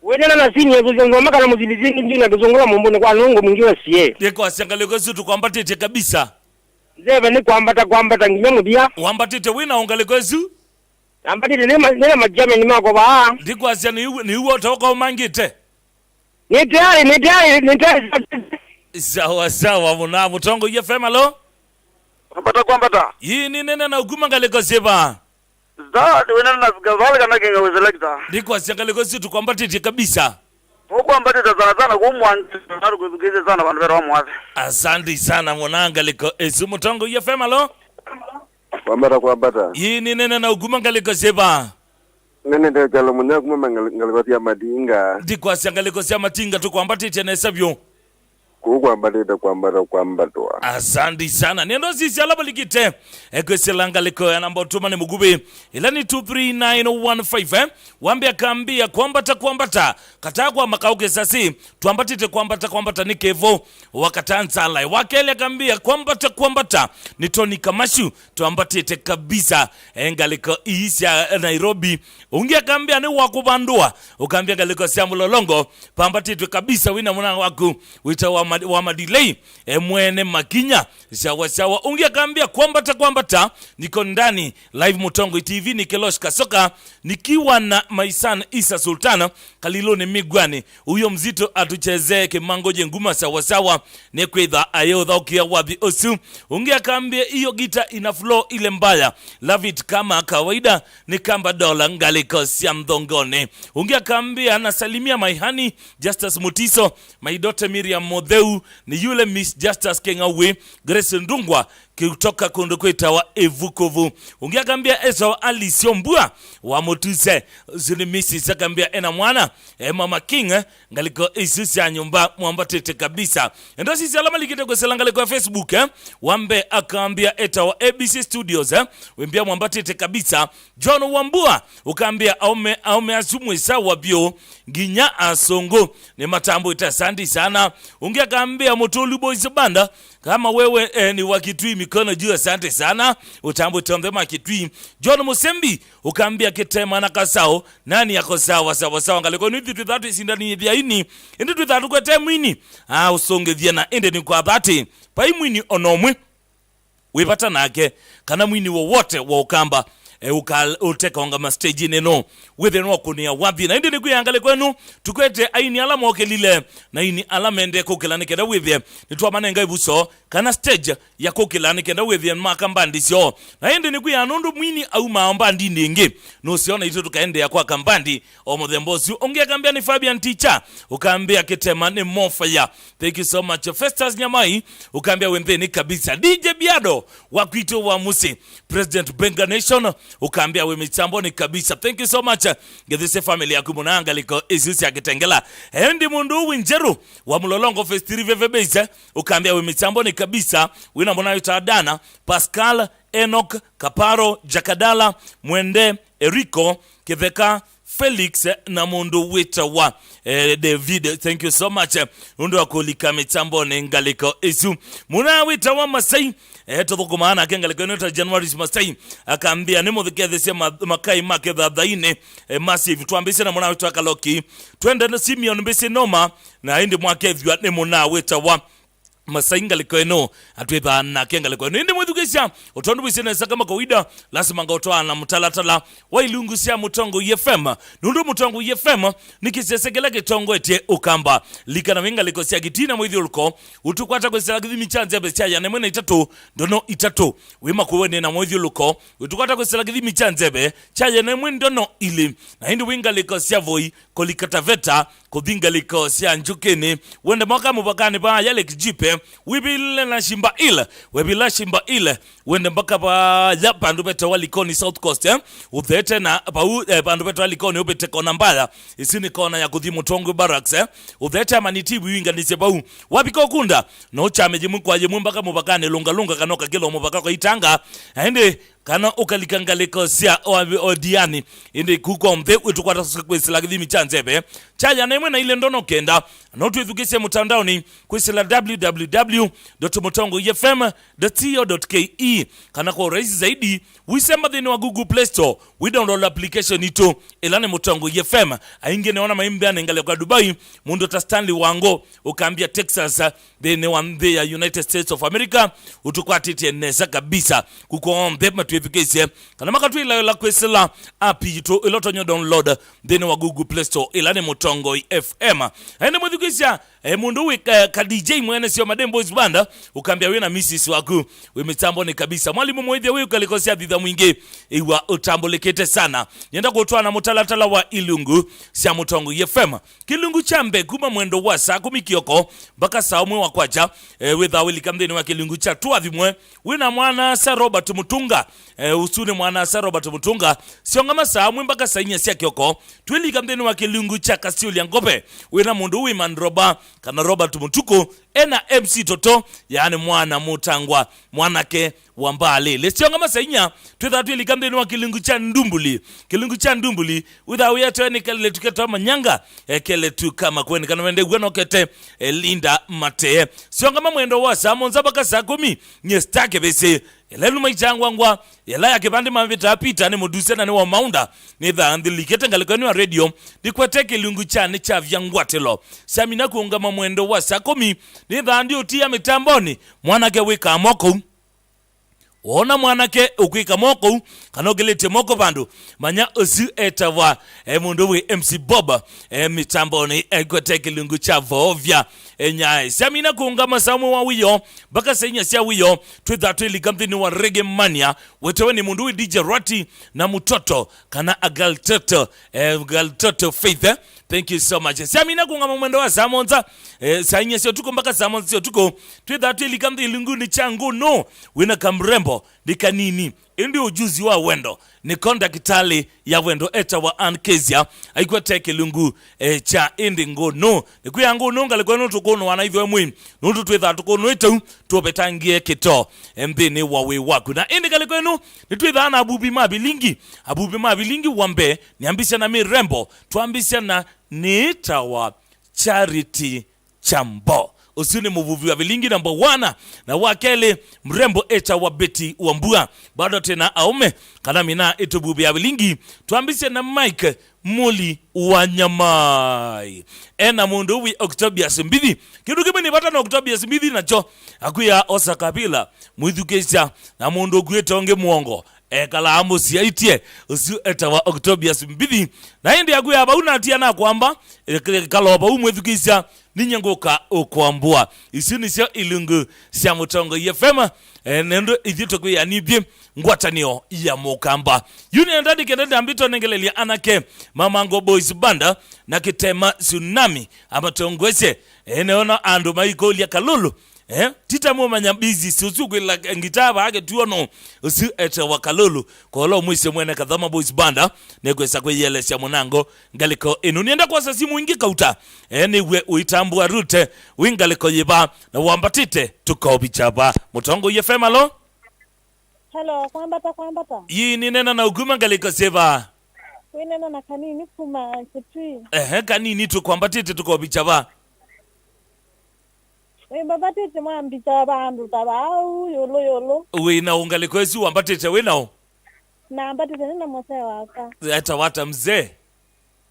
wenena na sini kuzongo makala muzilizingi njina kuzongola mumbone kwa nongo mwingiwe siye deko asiangaleko situ kwambatite kabisa zebe ni kwambata ngime mudia wambatite wina ongaleko esu ambatite nena majame ni mako ba deko asia ni uwo toka umangite ni tayari sawa muna Mutongo FM alo Kwambata yi ni nena na uguma ngaleko seba zadi wenena na gavali kana kinga wezelekta deko asiangaleko situ kwambatite kabisa kwambata sana kumwanzi naru kuzikize sana bantu bero mwazi asante sana mwananga liko esu Mutongo FM alo kwambata yi ni nena na uguma ngaliko seba nene de jalo munya kuma ngaliko ya madinga diko asiangaliko sia matinga tukwambatite na sabyo kwambata asante sana nendo sisi alaba likite ekweselanga liko ya namba utuma ni mugube ilani 23915 wambia kambia kwambata katakwa makauke sasi tuambatite kwambata ni kevo wakatanza lai wakele kambia kwambata ni Tony Kamashu tuambatite kabisa engaliko isya Nairobi ungia kambia ni wakubandua ukambia galiko sia Mulolongo pambatite kabisa wina mwana waku wita wa madelay mwene Makinya sawa ungia kambia kwambata niko ndani live Mutongo TV Nikelosh Kasoka nikiwa na Maisan Isa Sultana Kalilone Migwani huyo mzito atuchezee kimangoje nguma sawa nekwedha ayodha ukia wabi osu ungia kambia hiyo gita ina flow ile mbaya love it kama kawaida ni kamba dola ngaliko sia mdhongone ungia kambia nasalimia maihani Justus Mutiso my daughter Miriam Modhe leu ni yule Miss Justice Kengawe Grace Ndungwa kutoka kondo kweta wa Evukovu. Ungiakambia Eso Alice Ombua wa Motuse zini Mrs. Sakambia ena mwana Mama King ngaliko isusi ya nyumba mwamba tete kabisa. Endo sisi alama likite kwa selangale kwa Facebook wambe akambia eta wa ABC Studios wembia mwamba tete kabisa. John Wambua ukambia aume asumwe sawa bio Ginya Asongo ni matambo itasandi sana. Ungiakambia Motolu Boys Banda kama wewe ni wakitui mikono juu asante sana. Utambo tondema kitui. John Musembi ukambia Kitema na Kasao nani yako sawa sawa ngaliko ni vitu dhatu sindani vya ini indi tu dhatu kwa temu ini usonge vya na indi ni kwa dhati pa imwini onomwe wipata nake kana mwini wowote wa ukamba uteka wangama stage neno withe no kunia wathi na indi ni kuyangale kwenu tukwete aini alama okelile na ini alama ende kukila nikenda withe nituwa manenga ibuso kana stage ya kukila nikenda withe makambandi sio na indi ni kuyanundu mwini au maambandi ningi nusiona ito tukaende ya kwa kambandi omuthembosi ongia kambia ni Fabian Teacher ukambia Kitema ni Mofaya. Thank you so much. Festus Nyamai ukambia wembeni kabisa. DJ Biado wakwito wa Musi President Benga Nation ukambia wemitambo ni kabisa. Thank you so much. Gedhise family ya kumunanga liko isisi ya Kitengela. Hendi mundu Winjeru wa Mulolongo Festival Vebeze ukambia wemitambo ni kabisa. Wina mwana yutadana Pascal Enoch Kaparo Jakadala Mwende Eriko Kiveka Felix na mundu wita wa David. Thank you so much. Mundu wakulika mitambo ni ngaliko isu muna wita wa Masai toko maana kengaliko nota January Masai akambia nimo thikethese makai make thathaine massive tuambise na muna wita Kaloki twende na Simeon mbese noma na indi mwakethwa ni muna wita wa Masainga likoeno atwetha na kenga likoeno indi mwithukisha utondu wisene kama kawaida lazima ngotoa na mtalatala wa Ilungu sia Mutongo FM nundu Mutongo FM nikisesekela kitongo etie ukamba likana winga likosia gitina mwithi ulko utukwata kwesela githimi chanze besia ya nemwena itatu ndono itatu wima kuwene na mwithi ulko utukwata kwesela githimi chanze be chaya nemwe ndono ili na indi winga likosia voi kolikata veta kudinga likosia njukeni wende mwaka mubakani ba yale kijipe wibile na shimba ile wibila shimba ile wende mpaka pa ya pandu beta walikoni South Coast uthete na pandu beta walikoni ubete kona mbaya isini kona ya kuthi Mutongo Barracks uthete maniti winga nisebau wapiko kunda no chameji kwa je mpaka mubakane lunga kanoka kilo mubaka kwa Itanga ende kana ukalikangaliko sia odiani indi kuko mbe utukwata kwesela githimi chanzebe chaya nemwe na ile ndono kenda no tuithukise mutandaoni kwesela www.mutongofm.co.ke kana kwa urahisi zaidi wisema dhini wa Google Play Store we download application ito ilane Mutongo FM ainge neona maimbe anengale kwa Dubai mundo ta Stanley wango ukambia Texas dhini wa ya United States of America utukwati tenesa kabisa kuko mbe tuifikise kana makatu ila la kwesela app ito ilotonyo download dhini wa Google Play Store ilane Mutongo FM ende mwithukisha mundu ka DJ mwene sio Madembo's Banda ukambia we na Mrs. waku we mitambo ni kabisa mwalimu mwithia we ukalikosia dhidha mwingi iwa utambolekete sana nyenda kutoa na mutalatala wa Ilungu sia Mutongo FM Kilungu chambe kuma mwendo wa saa 10 kioko mpaka saa 1 wa kwacha witha welikamdeni wa Kilungu cha tuathimwe we na mwana sa Robert Mutunga usune mwana sa Robert Mutunga siongama saa 1 mpaka saa 4 sia kioko twelikamdeni wa Kilungu cha Kasiuli Ngope we na mundu we Mandroba kana Robert Mutuko ena MC Toto yani mwana Mutangwa mwanake wambale lesiongama masainya twethatu likamdeni wa Kilungu cha Ndumbuli witha we atweni kale tuketo manyanga kele tu kama kweni kana wende gweno kete Linda Mate siongama mwendo wa saa monza baka saa 10 nyestake bese elenu maitangwangwa yela ya kibandi mavita pita ni muduse na ni wa maunda ni dha ndilikete ngalikani wa radio dikwete Kilungu cha ni cha vyangwatelo samina kuungama mwendo wa saa 10 ni dha ndio tia mitamboni mwanake wika moko ona mwanake ukwika moko kanogelete moko bandu manya osu etawa mundu we MC Bob mitamboni kwete Kilungu cha vovya enya samina kuungama samu wa wiyo baka senya sia wiyo twithatu ilikamthini wa Reggae Mania wetewe ni mundu we DJ Rati na Mutoto kana Galtoto Faith Thank you so much. Siamina kunga mwendo wa Samonza. Sainya sio tuko mpaka Samonza sio tuko. Twitha twili kamthi ilunguni changu no. Wina kamrembo dikanini. Ndi ujuzi wa wendo. Ni konda kitali ya wendo eta wa Ankezia. Haikuwa teke lungu cha indi ngono. Ni kuya ngono ngalikuwa nutu kono wana hivyo mwi. Nutu twitha tukono etu tuopetangie kito. Mdini wawe waku. Na indi ngalikuwa nu ni twitha ana abubi mabilingi. Abubi mabilingi wambe. Niambisha na mirembo. Tuambisha na niita wa Charity Chambo. Usini muvuvi wa vilingi namba 1 na wakele mrembo eta wa Betty Wambua. Bado tena aume kana mina eto bubi ya vilingi. Tuambise na Mike Muli Wanyamai. Ena mundu wi Octobius Mbidi. Kidu kimi ni bata na Octobius Mbidi na cho. Akuya Osakabila. Mwithukesha na mundu kueta onge muongo. Kala amusi ya itie usu eta wa Octobius Mbidi. Na hindi ya kuya bauna atia na kwamba kala wapa umwethukisha ninyangoka okwambua. Isini sio ilungu siya mutongo yefema. Nendo idhito kuya nibye ngwatanio ya mokamba. Yuni endadi kendende ambito nengelelia anake Mamango Boys Banda na kitema tsunami amatongwese. Neona ando maiko liya kalulu. Tita mwoma nyambizi susu kwa ngitaba hake tuono usu ete wakalulu kwa lo mwise mwene Kadhama Boys Banda negwesa kwe yele siya mwanango ngaliko inu nienda kwa sasimu ingi kauta niwe uitambua rute wingaliko yiba na wambatite tukobichaba mutongo yefema lo. Hello, kwambata. Yi ni nena na uguma ngaliko seva. We nena na kanini kuma kitui. Kanini tukwambatite tukobichaba. We babatite mwambita bandu tabau yolo. We na ungaliko esi wambatite we nao. Na ambatite nena mose waka. Eta wata mzee.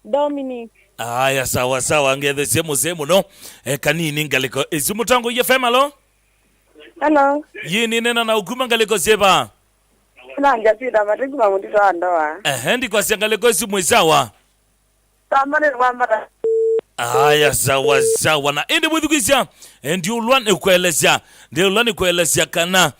Dominic. Aya sawa ngeze semu no. Kanini ngaliko esi mutongo yefema lo. Hello. Yi ni nena na uguma ngaliko seva. Na njapita matiku mamundito andoa. Ndi kwa siangaliko esi mwesawa. Tamane mwambata. Aya sawa na indi mwithukisha ndi ulwane kuelesya kana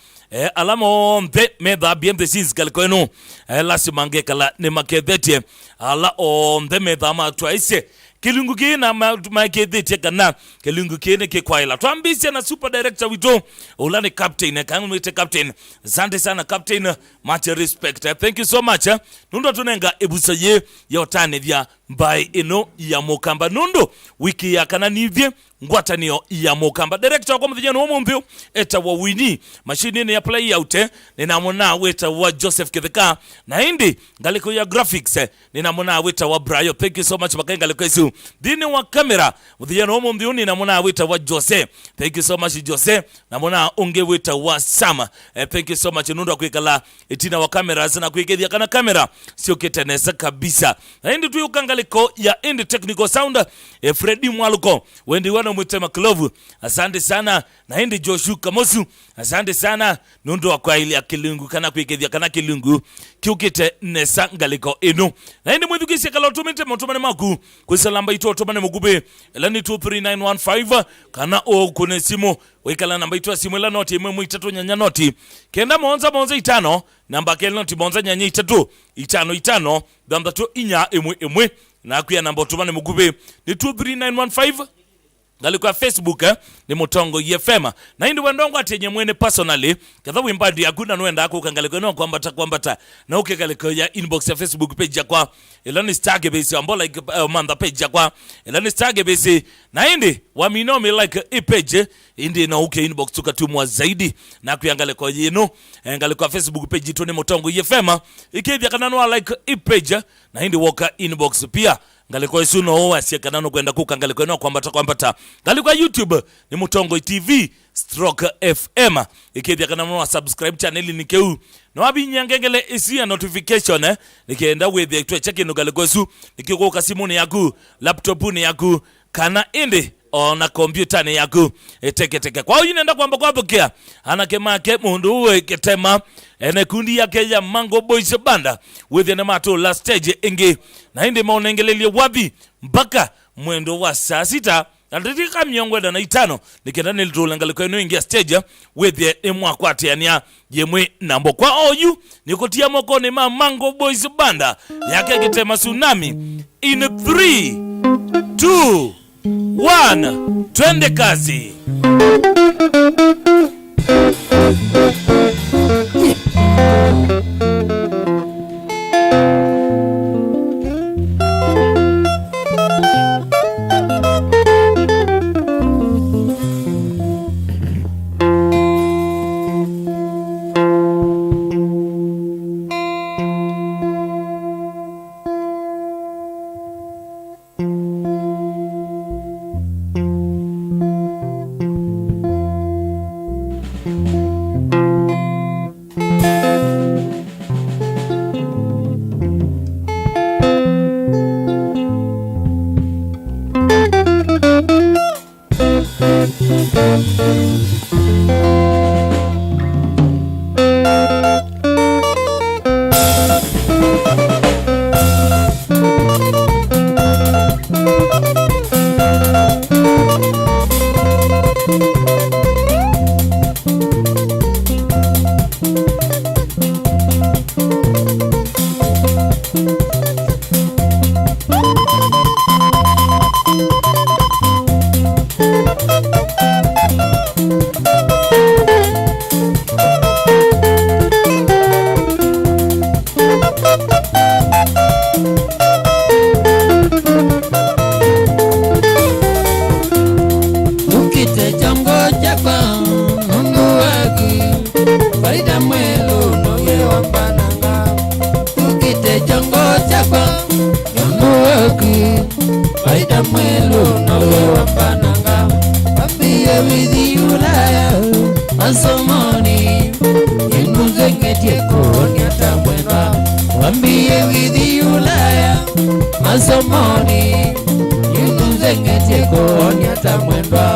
alamo mbe medha BMTCs kaliko enu lasimange kala ni makethetie ala o mbe medha matwaise kilungu kina makethetie kana kilungu kine kikwaila tuambisha na super director wito ulani captain kanumite captain asante sana captain, much respect. Thank you so much. Nundo tunenga ebusaye yotane vya mbai ino ya mokamba nundo wiki ya kana nivye ngwatanio ya mokamba director kwa mthijano wa mumbio eta wa Winnie machine ni ya play out ninamona weta wa Joseph Kitheka na hindi ngaliko ya graphics ninamona weta wa Brayo. Thank you so much bakenga ngaliko isu dini wa kamera mthijano wa mumbio ninamona weta wa Jose. Thank you so much Jose. Namona unge weta wa Sama. Thank you so much nundo kwikala itina wa kamera sana kwikethia kana kamera sio ketenesa kabisa na hindi tu yukangaliko ya Indie Technical Sound Freddy Mwaluko wendi wana mwitema Klovu. Asante sana na hindi Joshua Kamosu. Asante sana nundo wa kwa ili ya kilungu kana kwikethia kana kilungu kiukite nesa ngaliko inu na hindi mwithukisya kala otumite motumane maku kwisalamba ito otumane mugube elani 23915 kana o kune simu wikala namba ito simu ila noti imwe mwitatu nyanya noti kenda monza 5 namba kele noti monza nyanya 3 damba tu inya imwe na kuya namba otumane mugube ni 23915 ngaliko Facebook ni mutongo yefema na hindi wendongo atenye mwene personally kadha wimbadi ya kuna nuenda ako kangaliko ino kwambata na uke kaliko ya inbox ya Facebook page ya kwa ilani stage base ambo like manda page ya kwa ilani stage base na hindi waminomi like i page hindi na uke inbox tukatumwa zaidi na kuyangaliko yino ngaliko Facebook page ito ni mutongo yefema ikevya kananua like i page na hindi woka inbox pia ngaliko isuno asia kanano kwenda kuka ngaliko ino kwambata ngaliko YouTube ni mutongo TV /FM ikethia kana mwa subscribe channel nikeu no abinyangengele isi ya notification nikienda wethia itwe check ino ngaliko isu nikikuka simuni yaku laptopuni yaku kana indi ona computer ni yaku teke kwa hiyo nenda kwamba kwa pokea anake make mundu uwe ketema ene kundi yake ya Mango Boys Banda within mato last stage ingi na hindi maonengelelie wabi mpaka mwendo wa saa 6 Andika miongo na 5 nikenda nilitolangaliko ino ingia stage withie imwa kwatiania yemwe nambo kwa oyu nikotia moko ni Mango Boys Banda yake kitema tsunami in 3 2 1, twende kazi. Masomoni yunuzengete koni hata mwendwa.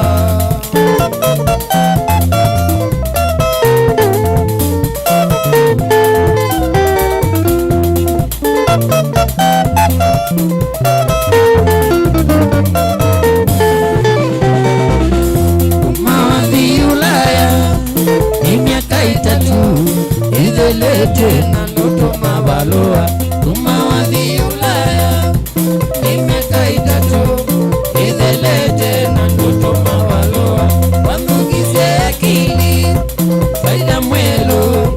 Mawadhi Ulaya ni miaka 3 izelete na ndoto mabaloa. Mawadhi Ulaya ni miaka 3 izelete na ndoto mabaloa. Wandukize akili faida mwelo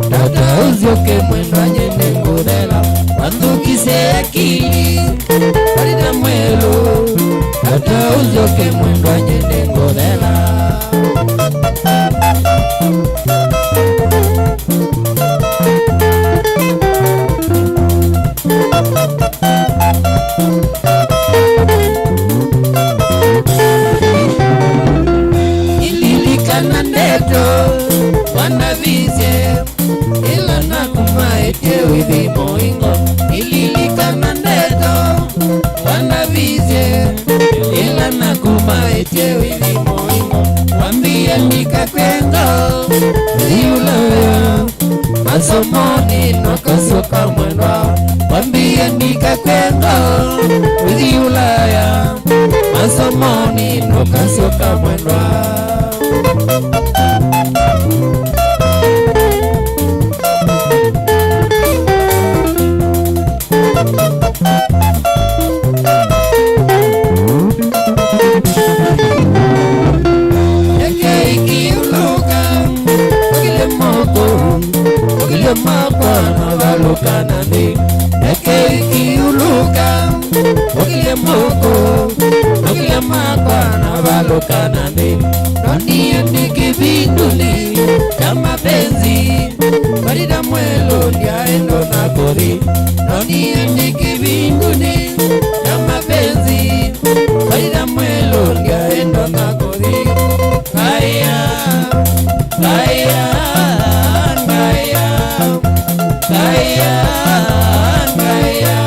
dada uzyoke mwendo anyene ngurela. Wandukize akili faida mwelo dada uzyoke mwendo anyene ngurela. Ililikana ndeto wanavize ila nakumaete wivi moingo. Ililikana ndeto wanavize ila nakumaete wivi moingo. Wambie nikakwengo Ulaya masomoni nokasoka mwendwa. Wambie nikakwengo Ulaya masomoni nokasoka mwendwa. Mapa valuka nandi eke kiuluka okile moko okile mapa na valuka nandi noni andiki binduli kama penzi barida mwelo ndiaendo na kori. Noni andiki binduli kama penzi barida mwelo ndiaendo na kori. Kaya kaya Kaya, kaya,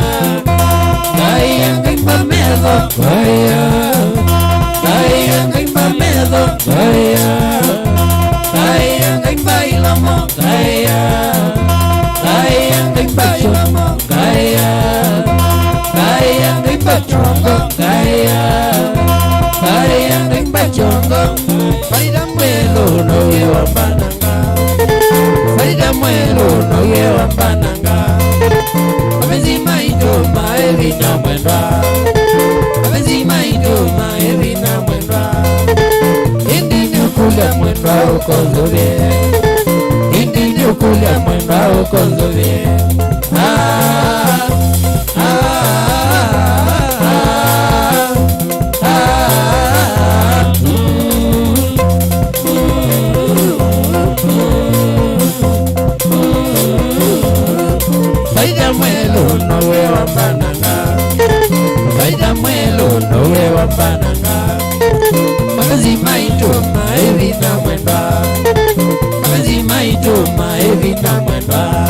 kaya ngimba medo. Kaya, kaya ngimba medo. Kaya, kaya ngimba ilamo. Kaya, kaya ngimba ilamo. Kaya, kaya ngimba chongo. Kaya, kaya ngimba chongo. Farida mwelo no yewa bananga. Farida mwelo no yewa bananga. Abezima ito maeli na mwendwa. Abezima ukonzove Indi nyukulia mwenda ukonzove Faida mwelo nowe wambananga Faida mwelo nowe wambananga Magazima ituma evina mwenda Magazima ituma evina mwenda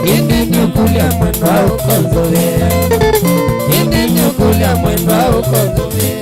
Indi nyukulia mwenda ukonzove Indi nyukulia mwenda ukonzove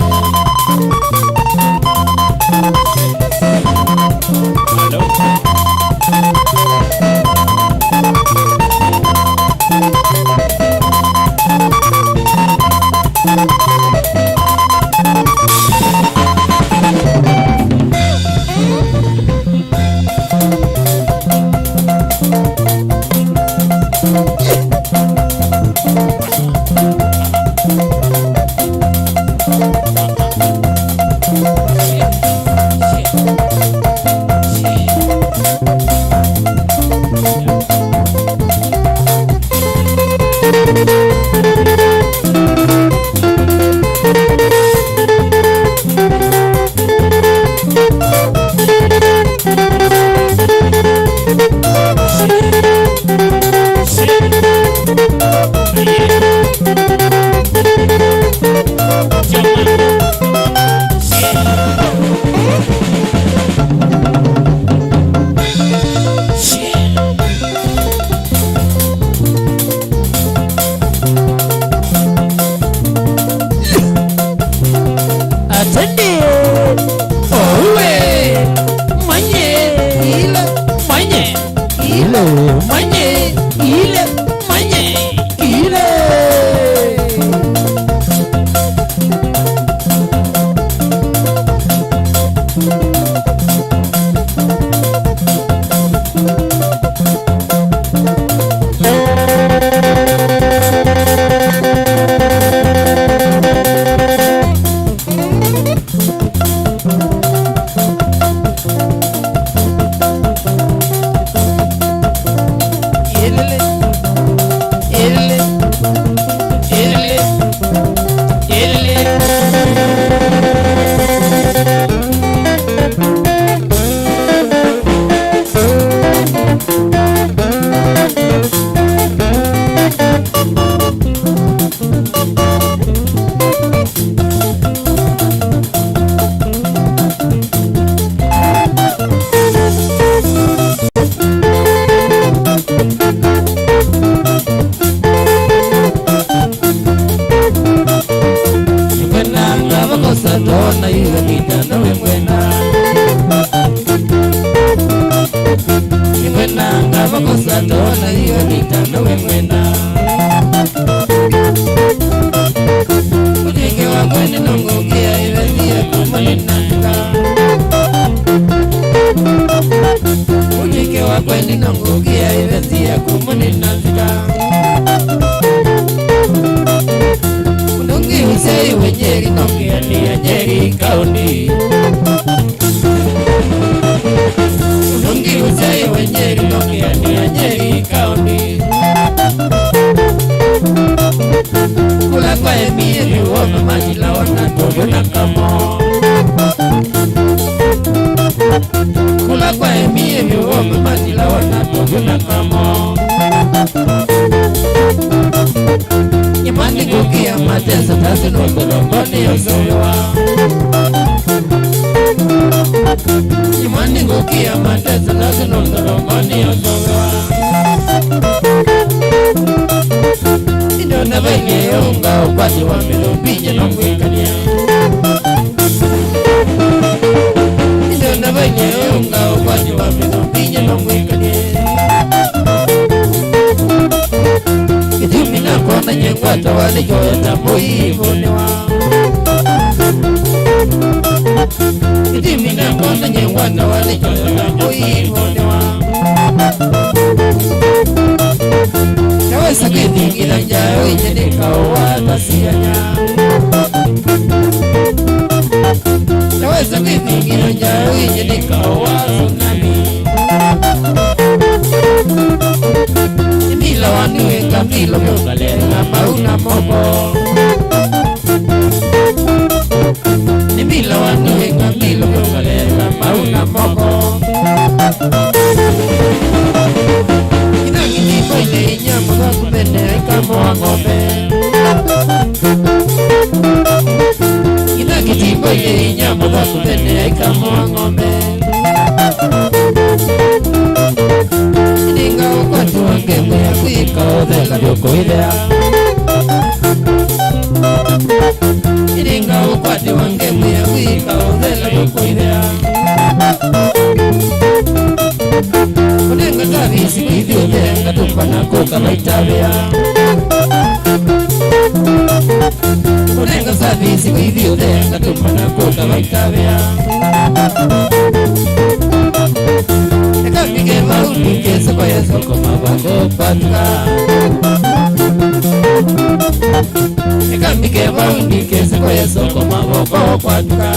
Naweza kuipigia moja winye nikawa tsunami Mila wanuenga milo miongalela mauna moko Mila wanuenga milo miongalela mauna moko Inagini koile inyamo za kumene ikamoa ngombe Inagini koile inyamo za kumene ikamoa ngombe Ininga ukwatu wangemu ya kuika odhela yoko idea Ininga ukwatu wangemu ya kuika odhela yoko idea Unenga kabisi kivyo denga tupana kuka maitabea Unenga kabisi kivyo denga tupana kuka maitabea Eka mige mauni kesa kwa ya soko mabango patuka Eka mige mauni kesa kwa ya soko mabango patuka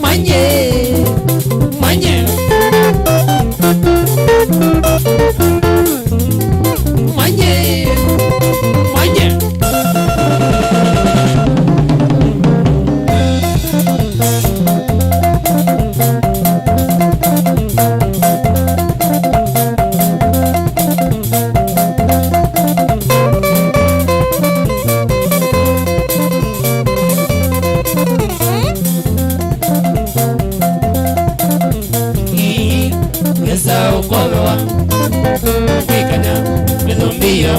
Manye Manye Manye Manye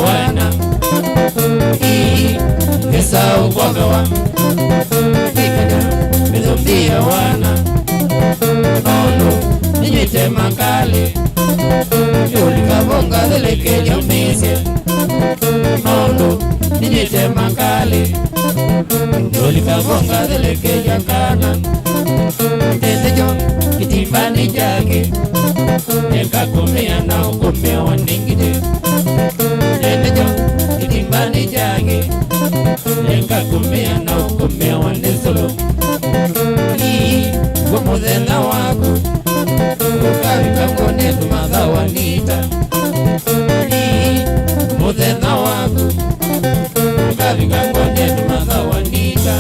wana Gesa ukwamewa Ikanya Mizumbia wana Ono Ninyite makali Yulika bonga deleke nyumisye Ono Ninyite makali Yulika bonga deleke yakana Tendejo Kitimbani jake Eka kumia na ukumia waningide Tendejo Kitimbani jake Eka kumia na ukumia wanizolo Ni Gomodena wako Ukawika ngone tumadha wanita Ni Gomodena wako Ukawika ngone tumadha wanita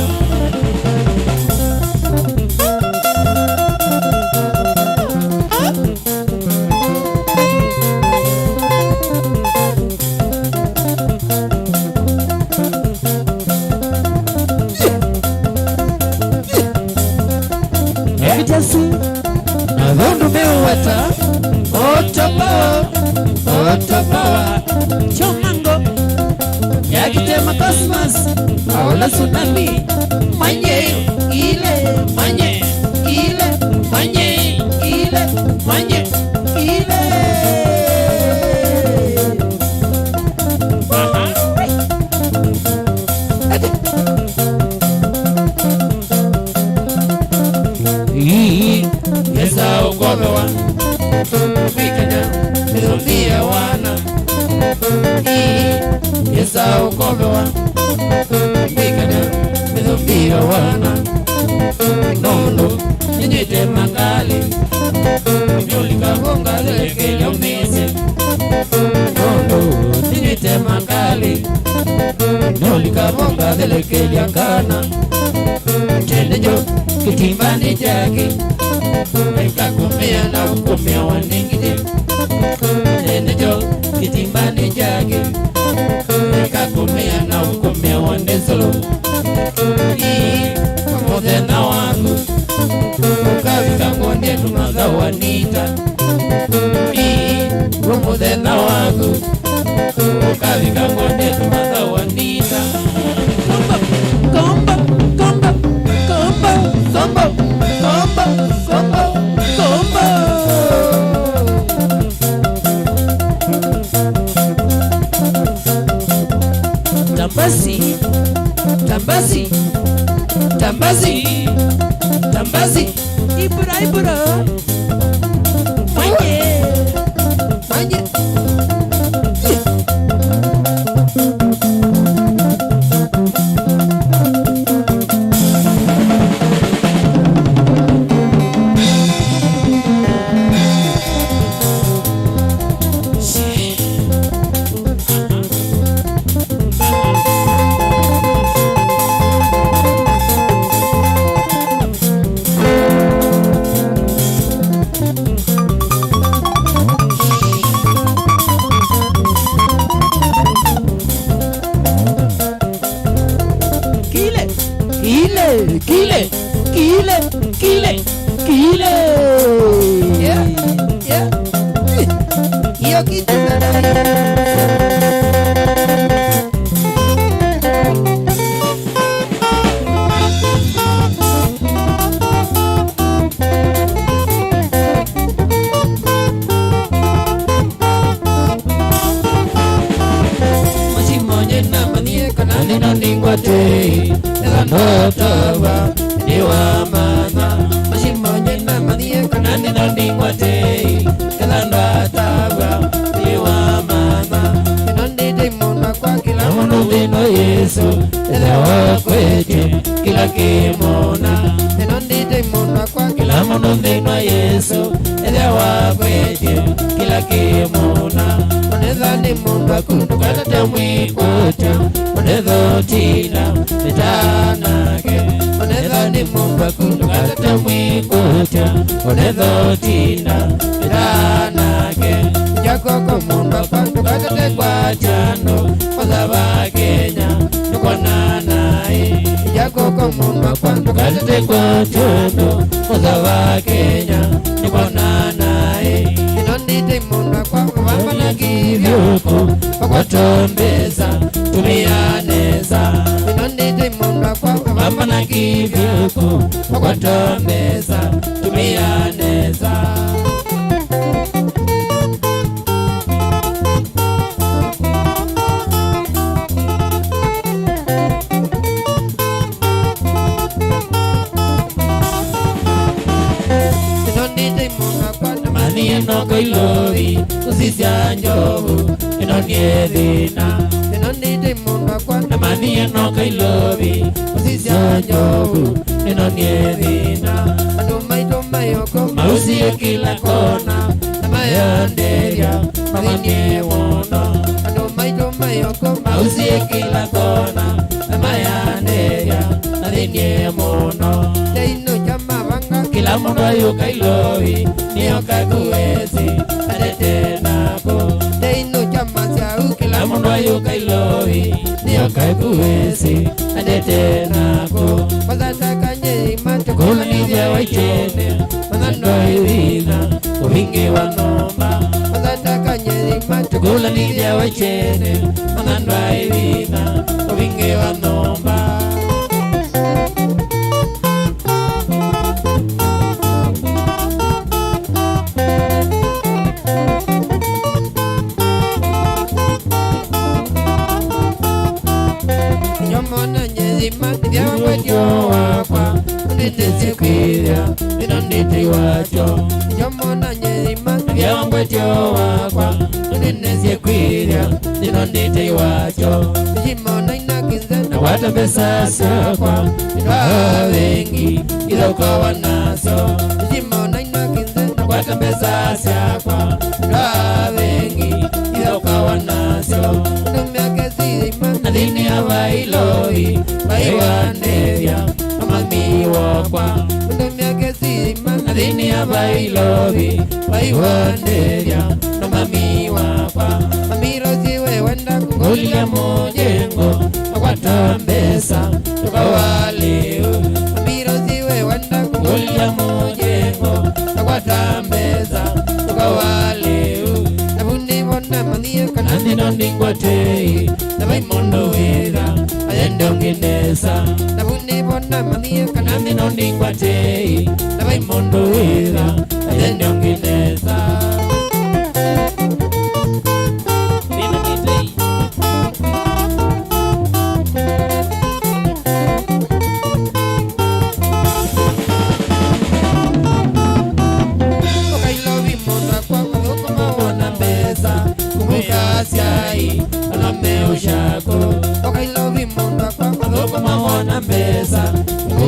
Adondu mewata Otopawa Chomango Yakitema Cosmos Aula tsunami Manye ile Manye ile Manye ile Manye ile Yesa ukomewa Fikanya Mizumbia wana Yesa ukomewa Fikanya Mizumbia wana Nono Ninyite makali Yulika bonga deleke nyumisye Nono Ninyite makali Yulika bonga deleke yakana Tendejo Kitimbani jake Eka kumia na ukumia waningide Tendejo Kitimbani jake Eka kumia na ukumia wanizolo Modena wangu Ukawika ngone tumaza wanita Modena wangu Ukawika ngone tumaza wanita Komba Komba Komba Komba Komba Komba Komba Tambazi Tambazi Tambazi Tambazi Ibura Ibura Manye Manye kile yeah hiyo kitu nadai Ningwate Nandotava Niwa mana Mashimonya na manie kanani nandingwate Nandotava Niwa mana Nandite muna kwa kila mono dino Yesu Edawa kweche kila kimona Nandite muna kwa kila mono dino Yesu Edawa kweche kila kimona Onedhani munda kundukata tamwi kucha Onedho tina metanake Onedhani munda kundukata tamwi kucha Onedho tina metanake Jakoko munda kundukata tekwa chano Kozaba Kenya nukwa nanae Jakoko munda kundukata tekwa chano Kozaba Kenya nukwa nanae Inondite munda kwa wamana kivyoko Wakwatombeza tumianeza Inondite munda kwa wamana kivyoko Wakwatombeza tumianeza Noko ilovi usisya njovu inonie dhina Inonite munda kwa Namani noko ilovi usisya njovu inonie dhina Adumaitoma yoko mausi ya kila kona Namaya nderia mamanie wono Adumaitoma yoko mausi ya kila kona Namaya nderia nadhinie mono Teino jama vanga kila mono yuka ilovi Nioka kuwezi adete nako Teino chama siau kila mono yuka ilovi Nioka kuwezi adete nako Wazataka nye imate kula nivya waichene Wazandwa irina uhingi wanomba Wazataka nye imate kula nivya waichene Wazandwa irina uhingi wanomba Yo wakwa ndete kwira ndete wacho Yomona nyema Yangwetyo wakwa ndete kwira ndete wacho Jimona inakinze na watambesa sakwa Wengi iloko wanaso Jimona inakinze na watambesa sakwa Wengi iloko wanaso Ndumiake zirima Nadini hawa iloi Baiwanevya Amami wakwa Ndumiake zirima Nadini hawa iloi Baiwanevya Amami wakwa Amiro ziwe wenda Kukulia mujengo Akwatambesa Tukawaleo Amiro ziwe wenda Kukulia mujengo Akwatambesa Tukawaleo Nabuni wanda mania Kanandi nondingwatei Nabaimondo wera Ayendonginesa Nabuni wanda mania Kanandi nondingwatei Nabaimondo wera Ayendonginesa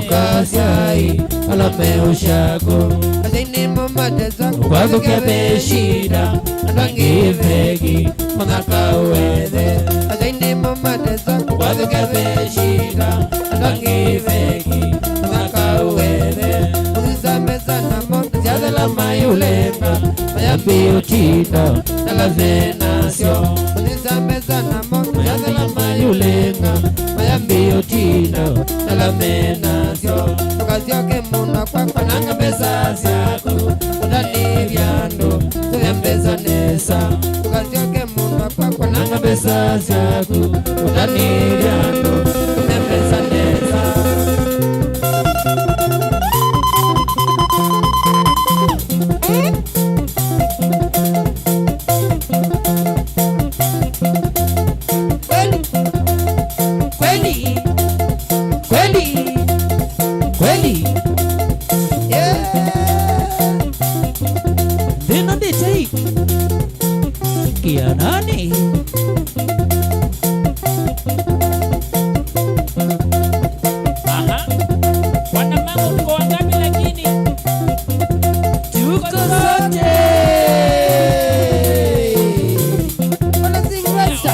Kasiai alame ushako Azini mamadeza Kwazo kebe shida Andangi vegi Manaka uweze Azini mamadeza Kwazo kebe shida Andangi vegi Manaka uweze Uzisa meza na monga Ziade la mayulenga Mayambi utino Nala venasyo Uzisa meza na monga Ziade la mayulenga Mayambi utino nalamena sio tukazioke muna kwa nanga pesa siako udani vyando tuyambeza nesa tukazioke muna kwa nanga pesa siako udani vyando tuyambeza nesa. Nani? Aha. Wana mama mko wangapi lakini? Tuko sote. Wana singwesa.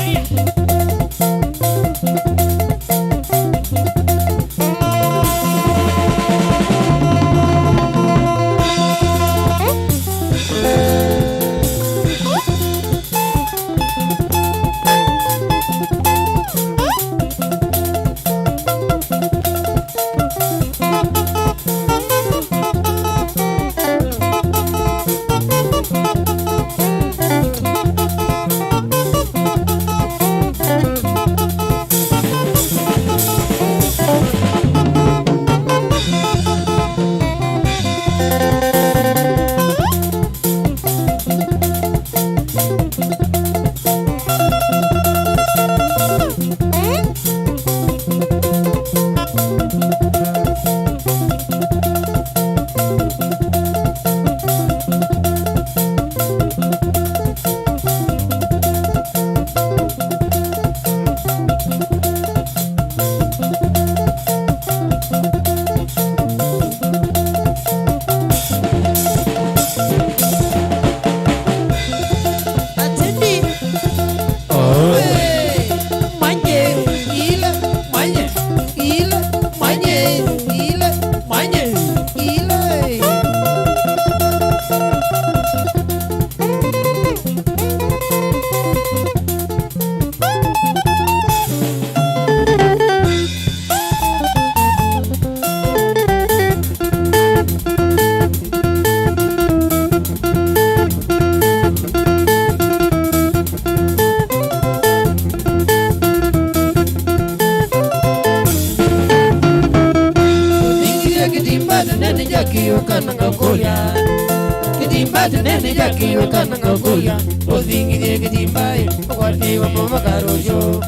Nene jaki wakana ngakuya Ozingi kitimbai Wakwati wa mama karojo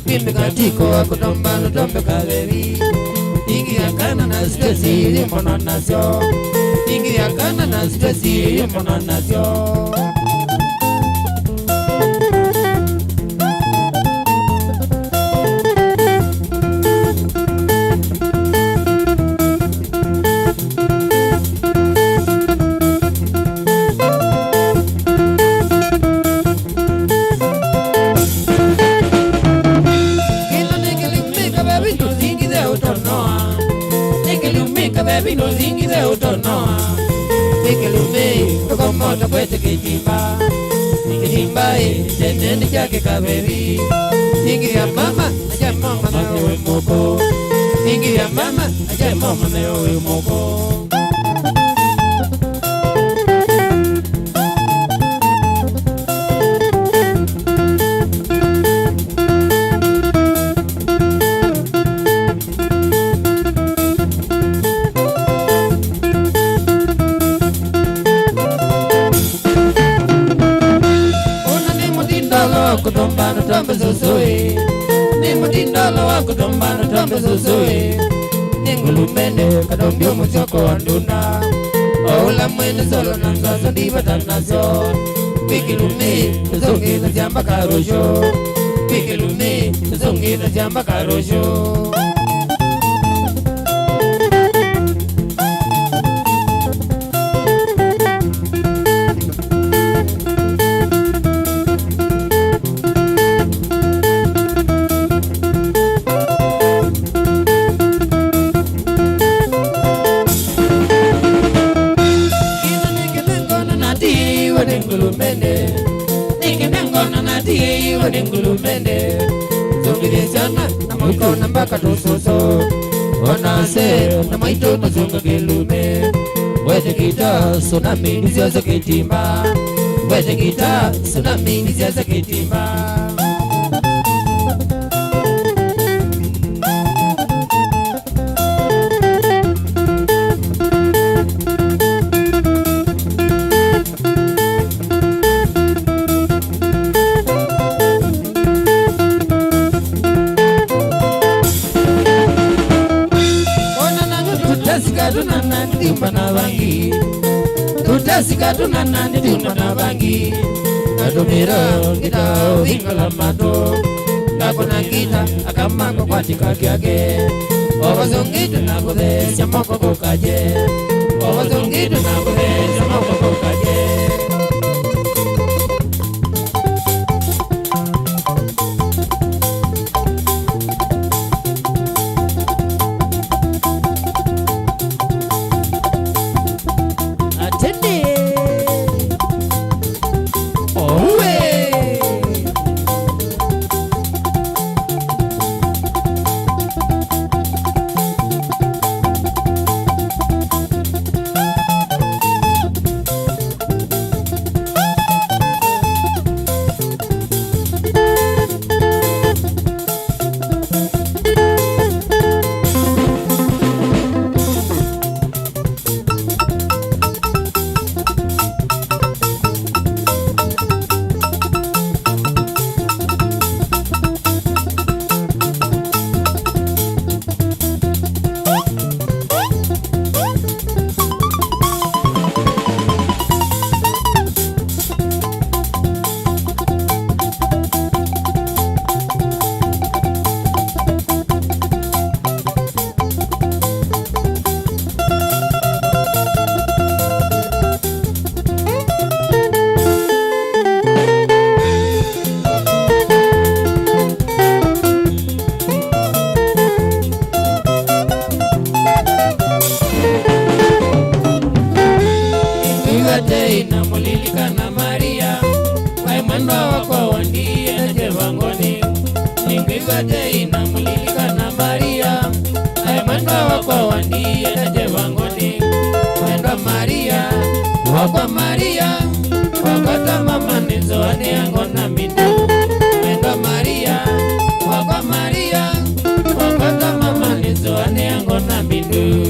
Pimbe katiko akutomba nutombe kavevi Ingi yakana na stresi Limona nasyo Ingi yakana na stresi Limona nasyo. Baby no zingi de utonoa Nikilume Toko moto kwete kitimba Nikitimba Tendeni chake kabebi Ningi ya mama Aja mama newe moko Ningi ya mama Aja mama newe moko. Kutombana tombe zuzui Nimo dindalo wa kutombana tombe zuzui Ningulumene kadombio muzoko wanduna Oula mwene solo na mzazo ndibata nazo Wikilume tuzongi na jamba karojo Wikilume tuzongi na jamba karojo. Ningulumende Zungile sana na mwiko na mbaka tososo onase na maito mazunga gelume wete kita tsunami ni siasa kitimba wete kita tsunami ni siasa kitimba Tutasika nandi tumana bangi Kadumiro kita vingala mato Kakona kita akamako kwa tika kiage Owazongitu na kuthe siamoko kukaje Owazongitu na kuthe siamoko kukaje Wakwa Maria, wakata mama nizoane yango na mindu Mwendwa Maria, wakwa Maria, wakata mama nizoane yango na mindu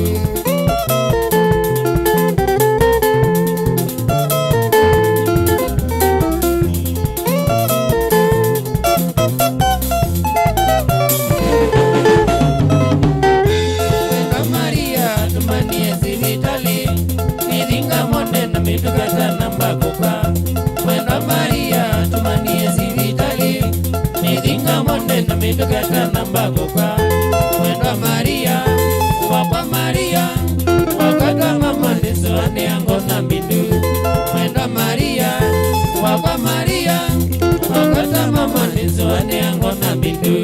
Tukata namba kuka Mwendwa Maria, wakwa Maria, wakata mama nizoane yango na mindu Mwendwa Maria, wakwa Maria, wakata mama nizoane yango na mindu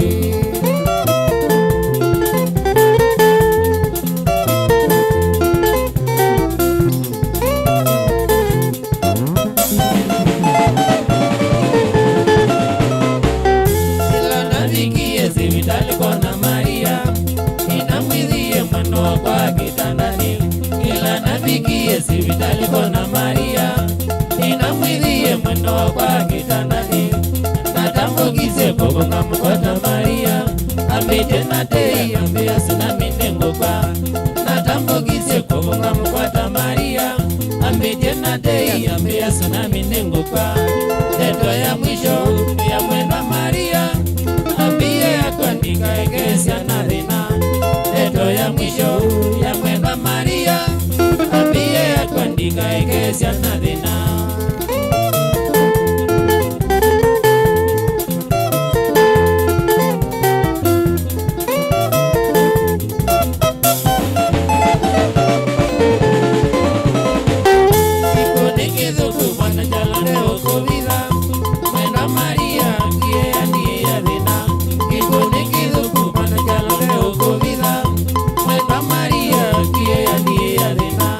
Vitali kona Maria, ninamwidhie mwendo kwa kitandani Natambukize koko kamkwata Maria Ambite na tei ambia tsunami nengo kwa Natambukize koko kamkwata Maria Ambite na tei ambia tsunami nengo kwa Teto ya mwisho ya mwendo Maria Ambie akuandika egesia na dhina Teto ya mwisho ya mwendo Maria Kuandika egesia na dhina Iko nikithuku mwana jalande ukuvitha Mwendwa Maria kie anie ya dhina Iko nikithuku mwana jalande ukuvitha Mwendwa Maria kie anie ya dhina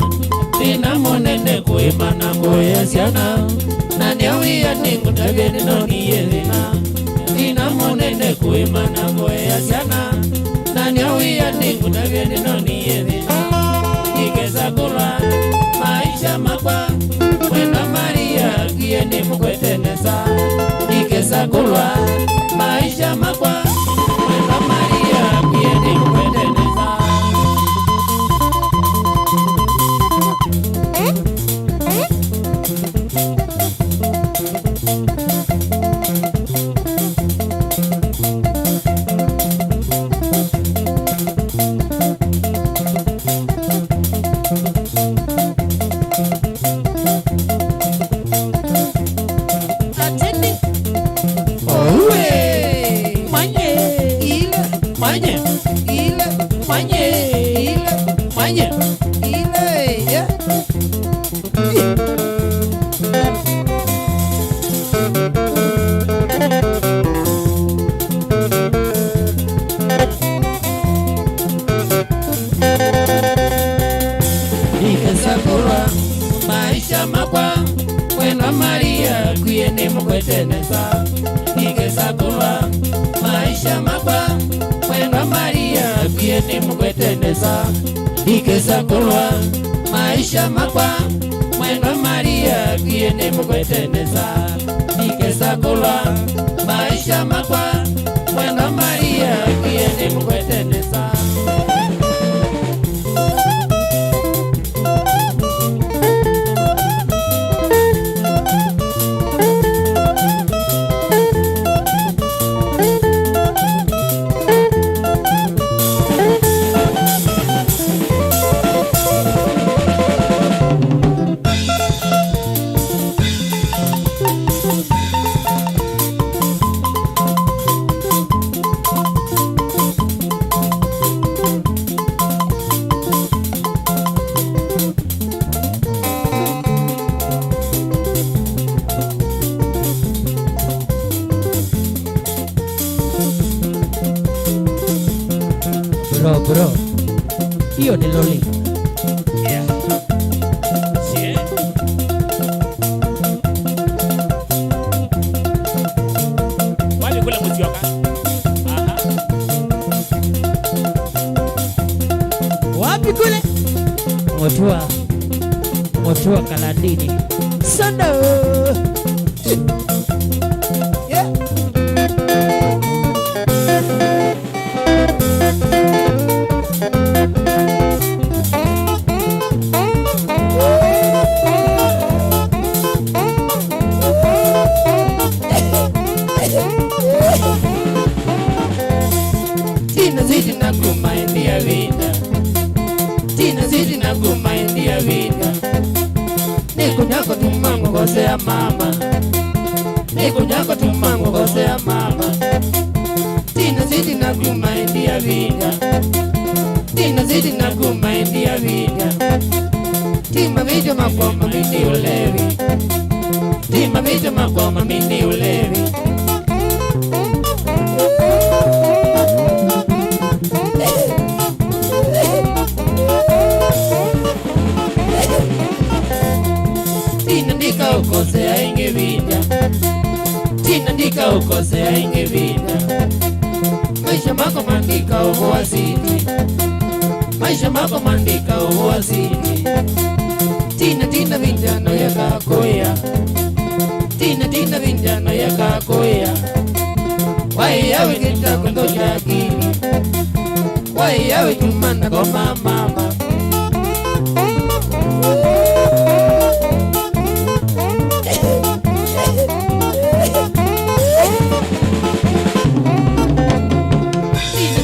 Tina monene kuimana kuya siana Nani awia ningu tabeni noni yedina Tina monene kuimana kuya siana Nani awia ningu kutavye noni yevi ikeza kulwa maisha makwa mwenda Maria kieni mukweteneza ikeza kulwa maisha makwa mwenda Maria kieni mukweteneza maisha makwa mwenda Maria kieni mukweteneza ikeza kulwa maisha makwa mwenda Maria kieni mukweteneza ikeza kulwa maisha makwa mwenda Maria kieni mukweteneza ikeza kulwa maisha makwa mwenda Maria kieni mukweteneza Bro, hiyo ni loli. Yeah. Sie. Wale kule muzioka. Aha. Wapi kule? Motua Kalandini. Sana. Yeah. Zidi na kumaindia vida Tina zidi na kumaindia vida Nikujako tumangu kosea mama Nikujako tumangu kosea mama Tina zidi na kumaindia vida Tina zidi na kumaindia vida Tima video makoma mini ulevi Tima video makoma mini ulevi Tina ukosea inge vida Tina ndika ukosea inge vida Maisha mako mandika uvo asiti Maisha mako mandika uvo asiti Tina vindano ya kakoya Tina vindano ya kakoya Wai yawe kita kundosha akili Wai yawe tumanda kwa mama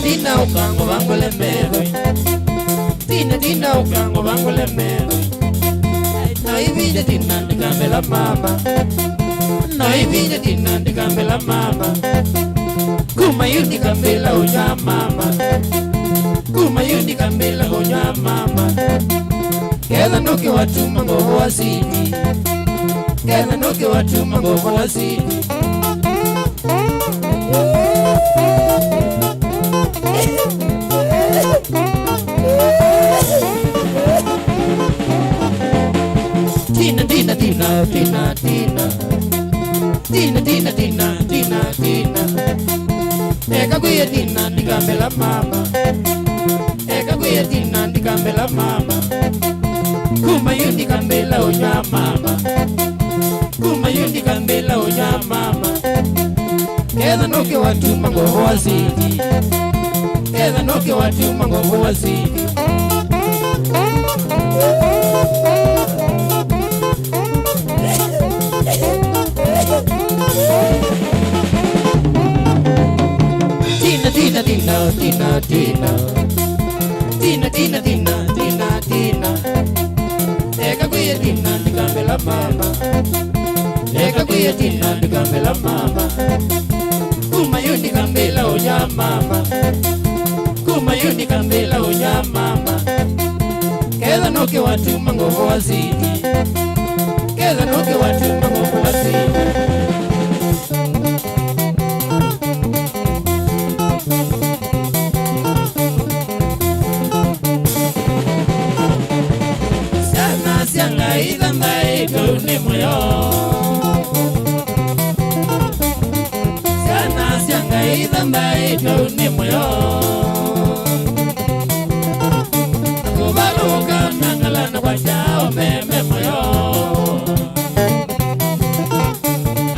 Tina ukango bangole mewe Tina ukango bangole mewe No ibide tina ndikambela mama No ibide tina ndikambela mama Kuma yundi kambela unya mama Kuma yundi kambela unya mama Kela nuki watuma ngovo wasidi Kela nuki watuma ngovo wasidi Eka kuye tina ndikambela mama kuya tina ndikambela mama kuma yundi kambela unya mama kuma yundi kambela unya mama keza noke watu mango wasidi keza noke watu mango wasidi Tina tina tina tina tina tina tina tina tina eka kuya tina ndikambela mama eka kuya tina ndikambela mama kuma yundi kambela unya mama kuma yundi kambela unya mama keza noke watu mango wasidi keza noke watu mango wasidi Sianga ida mai kuni moyo Sianga ida mai kuni moyo Kubaluka nangala na kwachao meme moyo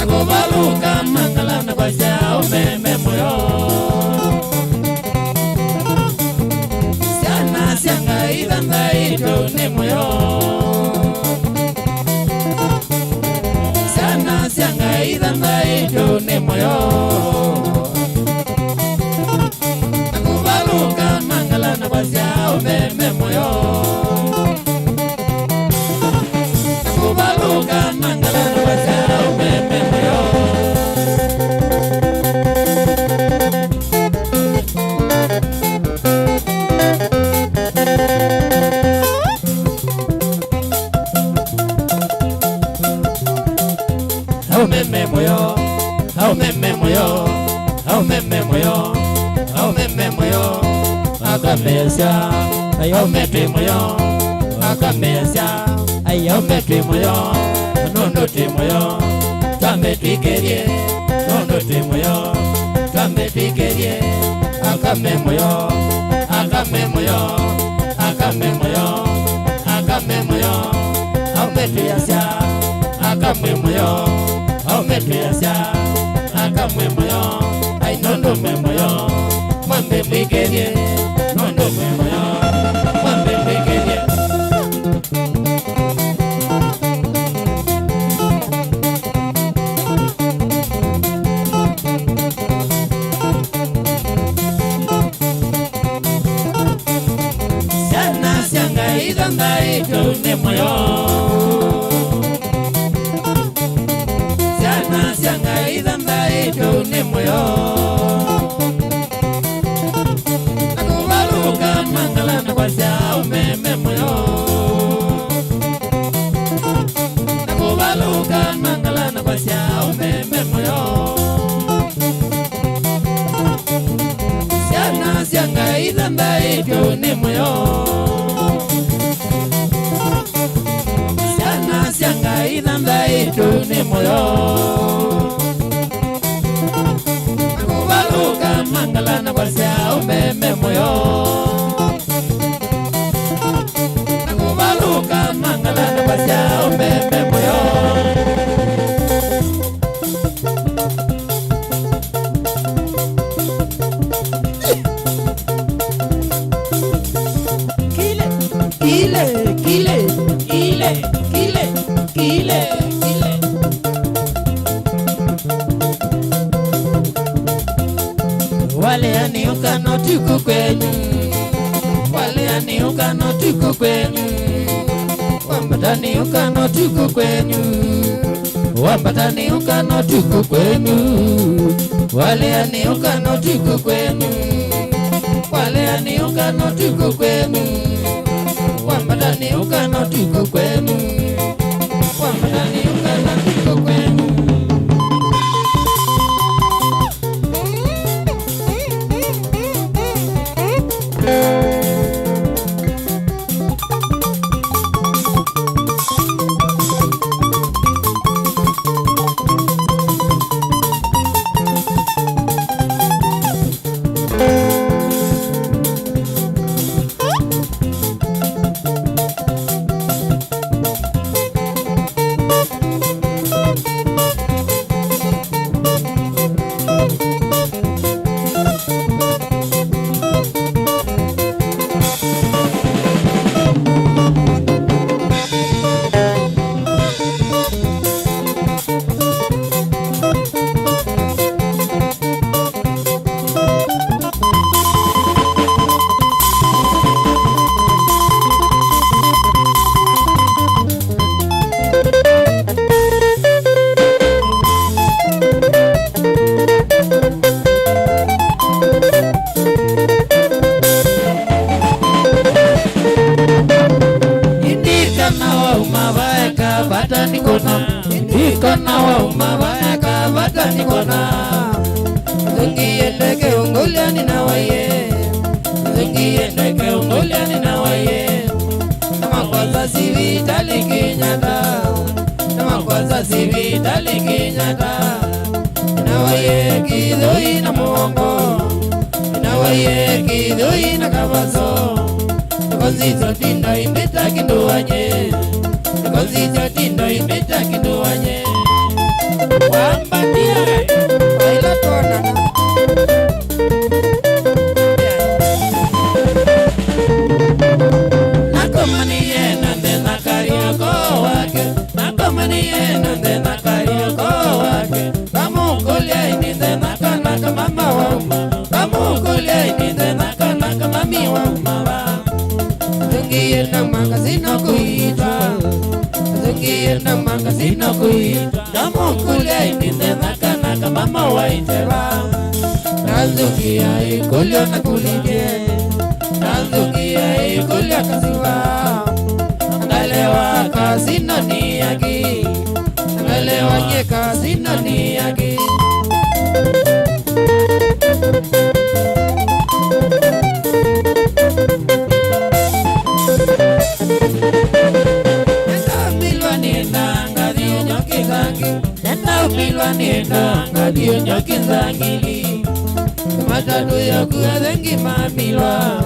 Kubaluka nangala na kwachao meme moyo Sianga ida mai kuni moyo Sianga ida mai kuni moyo Kubaluka mangala na kwachao meme moyo Kubaluka mangala na kwachao meme moyo Au meme moyo, au meme moyo, au meme moyo, au meme moyo, akamesha, ayo mete moyo, akamesha, ayo mete moyo, nono te moyo, tambe tikerie, nono te moyo, tambe tikerie, akame moyo, akame moyo, akame moyo, akame moyo, au mete yasha, akame moyo. Aumetiasa akamwe moyo ai nondo me moyo mambe mikerie nondo me moyo mambe mikerie Sana sianga ida mai kuni moyo Sianga ida mai kuni moyo Kubaluka mangala na kwachao meme moyo Kubaluka mangala na kwachao meme moyo Sianga ida mai kuni moyo Sianga ida mai kuni moyo Kubaluka mangala na kwachao meme moyo Kubaluka mangala na kwachao meme moyo Kile, kile, kile, kile, kile, kile Wale aniuka no tuku kwenyu Wale aniuka no tuku kwenyu Wambata niuka no tuku kwenyu Wambata niuka no tuku kwenyu Wale aniuka no tuku kwenyu Wale aniuka no tuku kwenyu Wambata niuka no tuku kwenyu Wambata niuka no tuku kwenyu wa umabaya kabata nikona Zungi endeke unguliani na waye Zungi endeke unguliani na waye Nama kwaza sivi tali kinyata Nama kwaza sivi tali kinyata Na waye kidoi na mwongo Na waye kidoi na kabaso Kozizo tindo imbita kinduanye Kozizo tindo imbita kinduanye Wambatia Waila tona Nakomani yena ndena karioko wake Nakomani yena ndena karioko wake Kamukulia ini ndena kanaka mama wa uma Kamukulia ini ndena kanaka mami wa uma Zungienda makasino kuitwa Zungienda makasino kuitwa Kamukulia ini ndena kanaka mama wa itera Nazungia ikulio na kulidie Nazungia ikulio kasiwa Ngalewa kasino ni yagi Ngalewa nye kasino ni yagi Nenda milwa nienda ngadio nyoki zangi Nenda milwa nienda ngadio nyoki zangili Matatu ya kuwa zengi mamilwa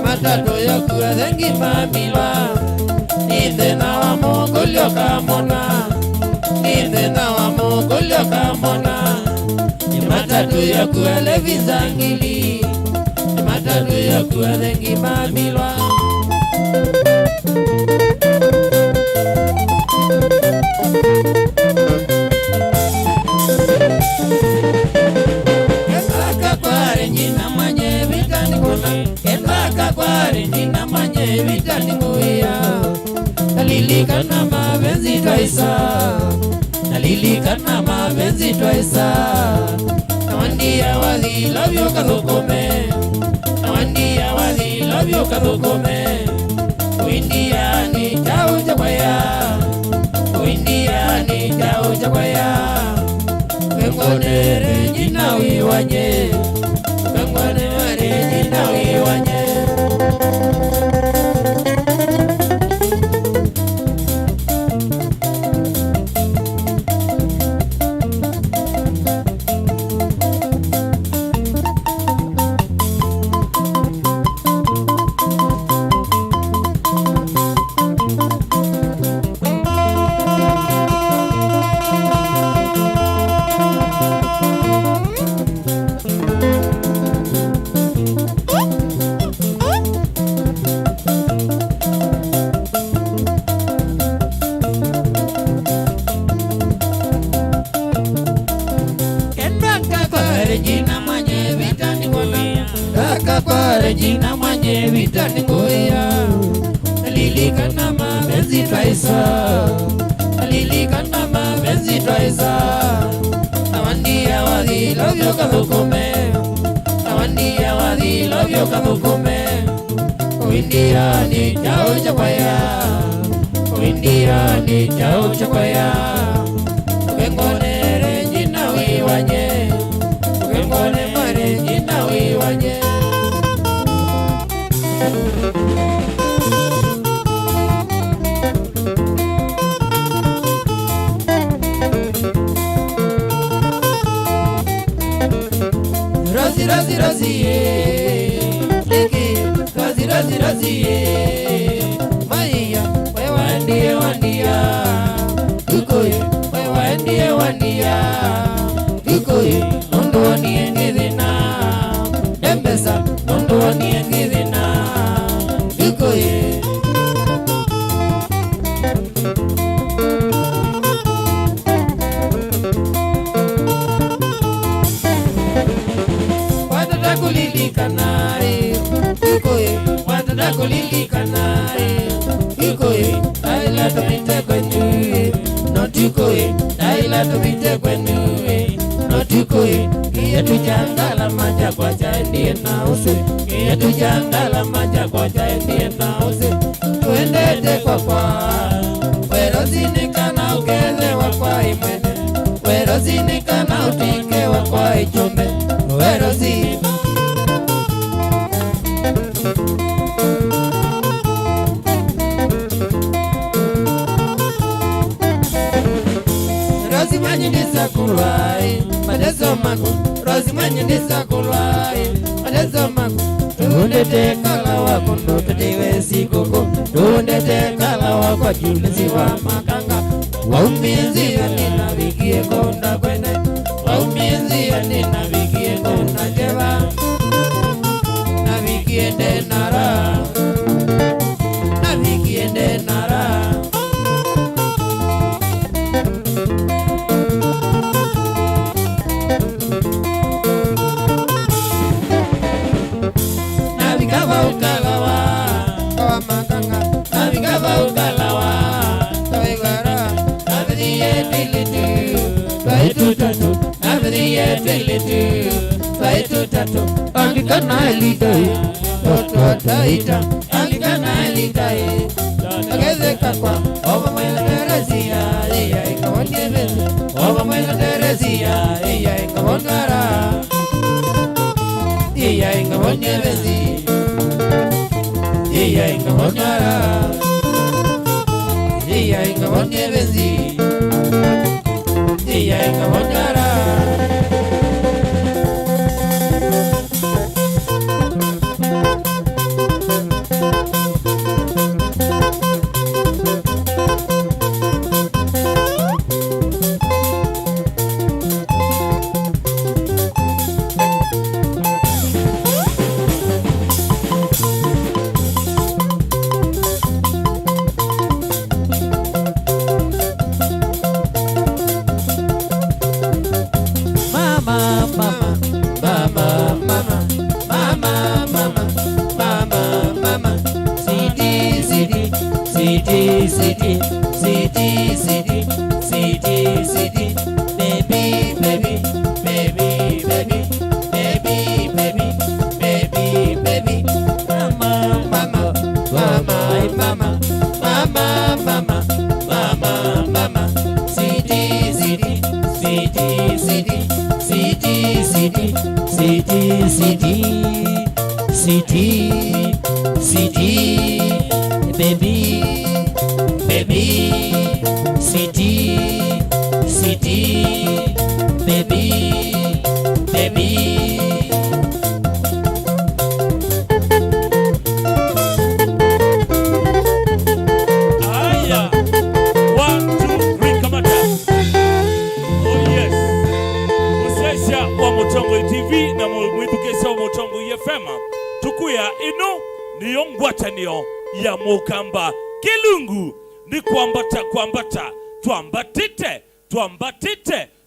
Matatu ya kuwa zengi mamilwa Ninde na wa mogolio kamona Ninde na wa mogolio kamona Matatu ya kuwa levi zangili Matatu ya kuwa zengi mamilwa Njina manye vita nikona Kembaka kware njina manye vita nikuya Nalilika na mapenzi twaisa Nalilika na mapenzi twaisa Nawandia wazi love you kadhukome Nawandia wazi love you kadhukome Uindia ni chao chakwaya Uindia ni chao chakwaya Kengonere njina wiwanye Kangwane ware jina wiwanye Jina mwenye vita ningoya Nalilika na mapenzi twaisa Nalilika na mapenzi twaisa Nawandia wazi love you kadhukome Nawandia wazi love you kadhukome Uindia ni chao chakwaya Uindia ni chao chakwaya Ukengonere jina wiwanye Ukengone mare jina wiwanye Razi razi razi leki razi razi Maya wewe wandia Kukoye wewe wandia Kukoye nondo ni ngidina Embesa nondo ni ngidina Kukoye Kulilika nae Yukoe Daila tupite kwenye Not yukoe Daila tupite kwenye Not yukoe Kia tujangala maja kwa chaendie na use Kia tujangala maja kwa chaendie na use Tuendete kwa Wero zinika na ukele wa kwa imwene kulwai mateso maku rosi mwenye ndisa kulwai mateso maku tuundete kala wako ndotetewe sikoko tuundete kala wako julisi wa makanga waumizi ya nina vikie konda kwene waumizi ya nina vikie konda jeba na vikie de nara na vikie de nara Angikana litai, toto taita. Angikana litai, ageze kakwa. Oba mwela teresia, iya ikawonye bezi. Oba mwela teresia, iya ikawongara. Iya ikawonye bezi. Iya ikawongara. Iya ikawonye bezi. Iya ikawongara. Ya Mukamba Kilungu ni kuambata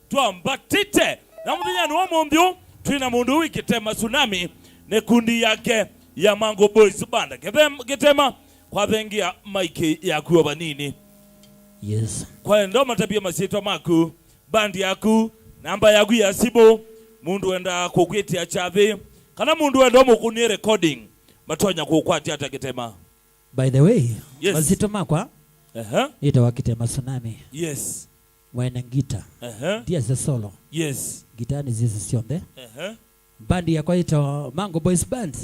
tuambatite na mudhinya ni wamumbyo tuina mundu wikitema tsunami ne kundi yake ya Mango Boys Band kitema kwa vengia maiki ya kuwa nini. Yes, kwa ndo matabia masito maku bandi yaku namba yaku ya sibo mundu wenda kukwiti ya chavi kana mundu wenda mukuni recording matonya kukwati hata kitema. By the way, yes. Mazito makwa ita wakitema tsunami. Yes. Mwene ngita dia za solo. Yes. Gitani zizi sionde. Bandi ya kwa ita Mango Boys Band.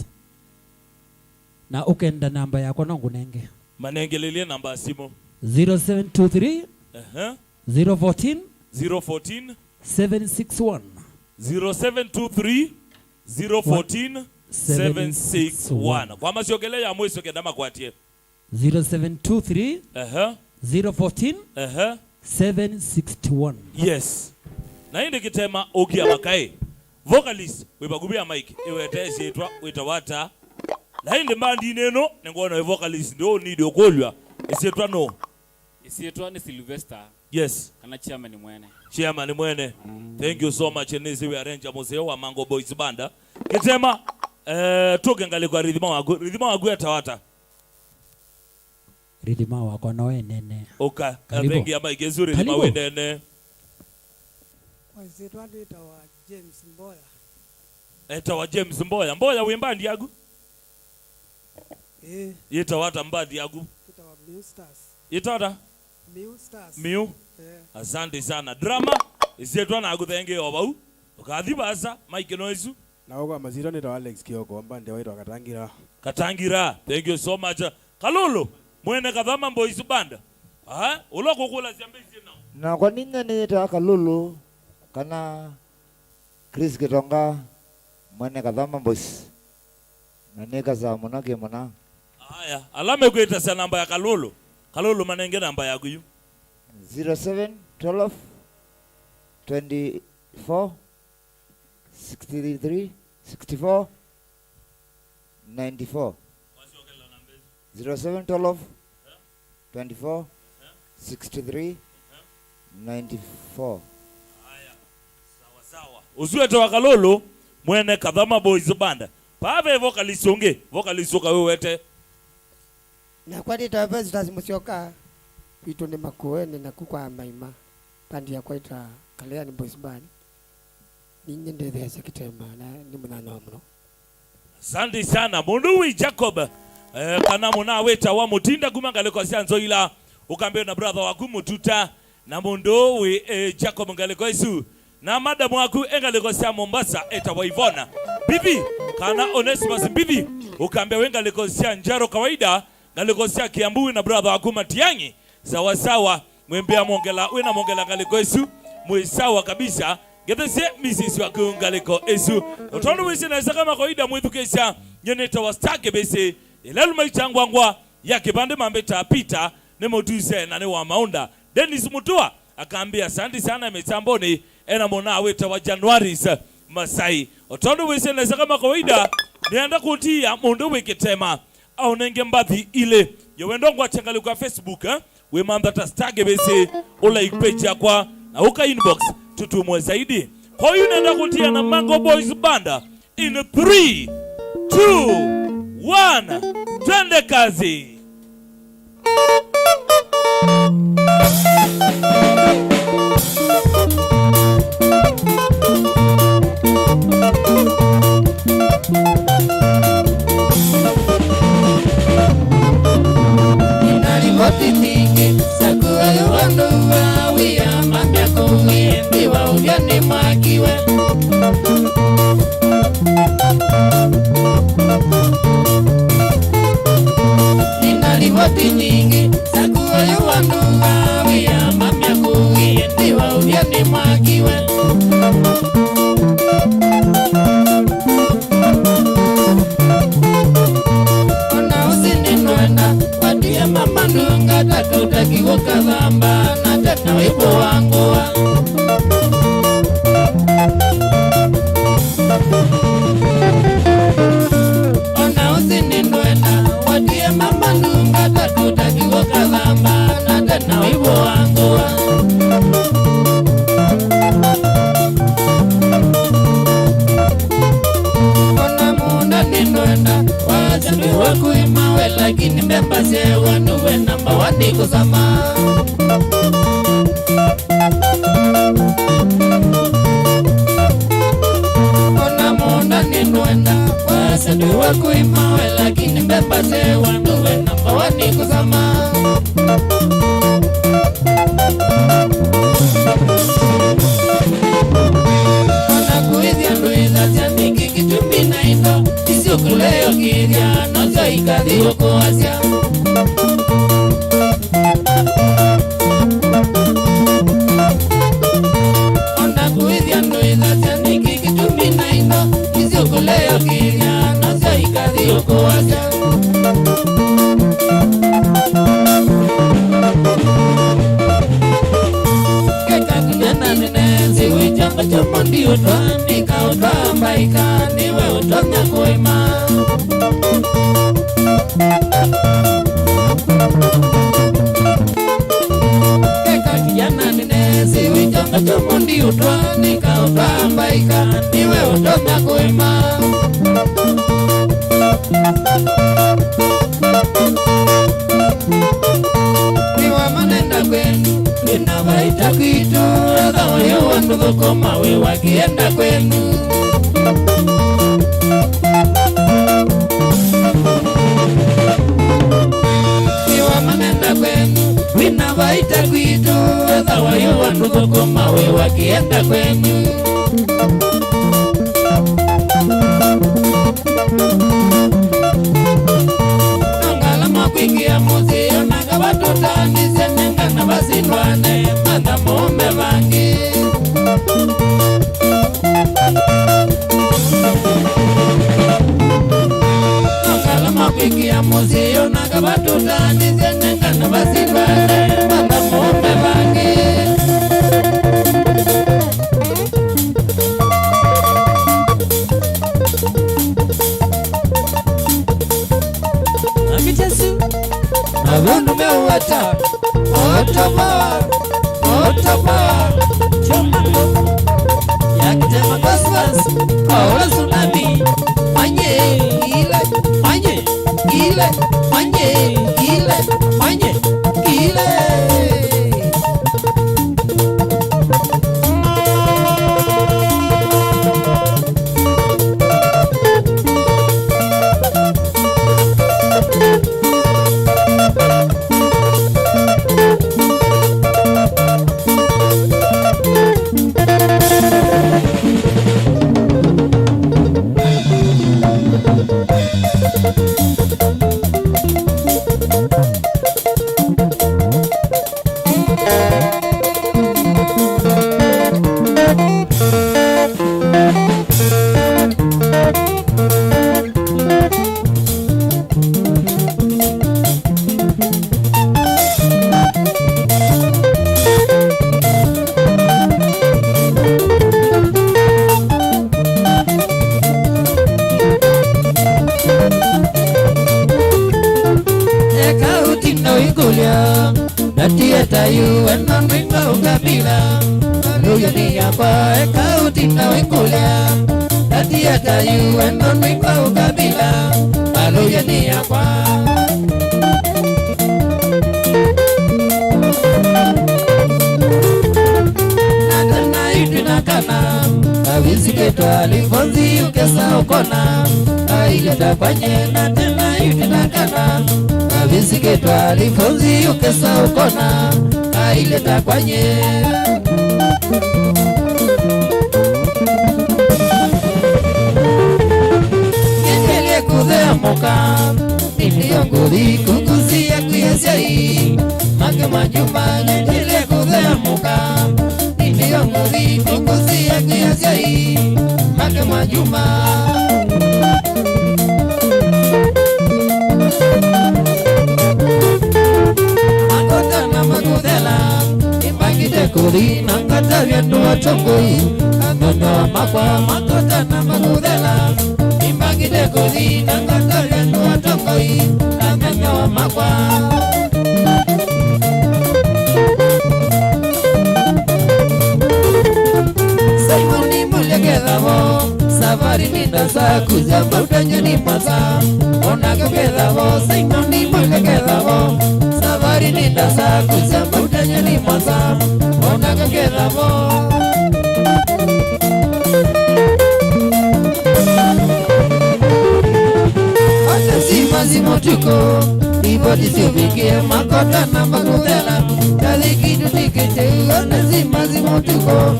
Na ukenda namba ya kwa nongu nenge manengelelie namba ya simu 0723 014 014 761 0723 014 761 kwa masiogele ya mweso kendama kwatie 0723 014 761. Yes. Na hindi kitema ogia makai vocalist webagubia mic iwetese itwa witawata na hindi mbandi neno ngona vocalist ndio need okolwa isetwa no isetwa ni Sylvester. Yes. Kana chairman mwene. Chairman mwene. Thank you so much Nezi we arrange muzeo wa Mango Boys Band. Kitema toke ngale kwa ridhima wagu yatawata. Ridhima wako na we nene. Oka, bengi ya maige ridhima we nene. Wazetwa dita wa James Mboya. Eta wa James Mboya. Mboya wembandi yagu? Yeta wata mbandi yagu? Kita wa Miu Stars. Yeta wata? Miu Stars. Miu? Asante sana. Drama, isetwa na agu thenge obau. Ukadhiba asa, maike noizu. Na uko mazito nita Alex Kioko mbande waitwa Katangira. Katangira. Thank you so much. Kalulu, mwene kadhama Boys Band. Uloko kula ziambe zina. Na kwa nini nita Kalulu? kana Chris Kitonga mwene Kadhama Boys nanika za munake mwana. Haya, alame kuita sa namba ya Kalulu. Kalulu manenge namba ya kuyu 07 12 24 63 64 94 07 12 24 63 94. Uzuete wa Kalulu mwene Kadhama Boys banda pave vocalisoka wewete na kwani tawezi tazimusioka vitu ni makuene na kukwa maima pandi ya kwaita Kaleani Boys band ninyi ndethese kitema na ni munano mno. Asante sana Munduwi Jacob kana muna weta wa mutinda kumangaleko sianzo ila ukambeo na brother waku mututa na Munduwi Jacob ngaleko isu na madam waku engaleko sia Mombasa eta waivona bibi kana Onesimus bibi ukambeo engaleko sia Njaro kawaida ngaleko sia Kiambu na brother waku Matiangi sawa sawa mwembea mongela wena mongela ngaleko isu mwisawa kabisa Gedese Mrs. Wakungaliko Esu. Otono wese na kama kawaida mwithukesha nyeneta wa stake bese. Ilelu maichangwangwa ya kibande mambeta pita ne moduse na ne wa maunda. Dennis Mutua akaambia asante sana metamboni ena mona weta wa Januaris Masai. Otono wese na kama kawaida nianda kutia mundu weketema au nenge mbathi ile. Yowendongwa changaliko Facebook we mambata stake bese ula ikpecha kwa na uka inbox tutumwe zaidi. Kwa hiyo nenda kutia na Mango Boys banda in 3 2 1 twende kazi. Inalimoti tingi sakuwa yuwanduwa wia mambia kuhi ndiwa uvyani mwakiwe Inalimoti nyingi sakuwa yuwanduwa wia mambia kuhi ndiwa uvyani mwakiwe Mama nunga takutaki wakazamba na tena wipo wangu Ona usini nwena watie mama nunga takutaki wakazamba na tena wipo wangu Ona munda ninwena wajami wakuimawe lakini mbembase wanuwe namba wadiko sama Ona munda ninwena wajami wakuimawe lakini mbembase wanuwe namba wadiko sama Ona kuizia nduiza sianiki kitumina ito Isiukuleo kiria nozo ikadhi wako asya Ona kuizia nduiza sianiki kitumina ito Isiukuleo kiria nozo ikadhi wako asya Keka kunena nene siwi chamba chombo ndi utwa Nika utwa mbaika niwe utonya kuima Keka kijana nene siwi chamba chombo ndi utwa Nika utwa mbaika niwe utonya kuima Niwa manenda kwenu Nina waita kitu Adhawa yu wandugu koma we wakienda kwenu Niwa manenda kwenu Nina waita kitu Adhawa yu wandugu koma we wakienda kwenu Nongala mwakwingia muzi Yonaga watutani Senenga na basindwane Manda mume vangi watu tandize nengana basi bane mama mombe bange Akitesu Abundu mewata Otopa Chombo Yakitema basbas Kaola tsunami Manye Ile Manye Ile Manye Ile Manye Ile Tayu enon ringo kabila Luya ni apa ekau tina wekulia Tatia tayu enon ringo kabila Luya ni apa Natana itu nakana Kawisi ketua alifonzi ukesa ukona Aile tapanye natana itu nakana Kawisi ketua alifonzi ukesa ukona Aile tapanye Ngendelie kudhea moka Nilio nguri kukusia kuyasiai Mange majuma ngendelie kudhea moka Nilio nguri kukusia kuyasiai Mange majuma Makota na magudela Impangite kuri Nangata viendu wachongoi Anonyo makwa Makota na magudela Impangite kuri Nangata viendu wachongoi Anonyo makwa Saimoni mulegedavo Safari ninda sa kuzamba utanyani masa Onaga gedavo Saimoni mulegedavo Safari ninda sa kuzamba utanyani masa Onaga gedavo Ata sima zimotuko Ibodi siubikie makota na magudela Taliki tutikete Ata sima zimotuko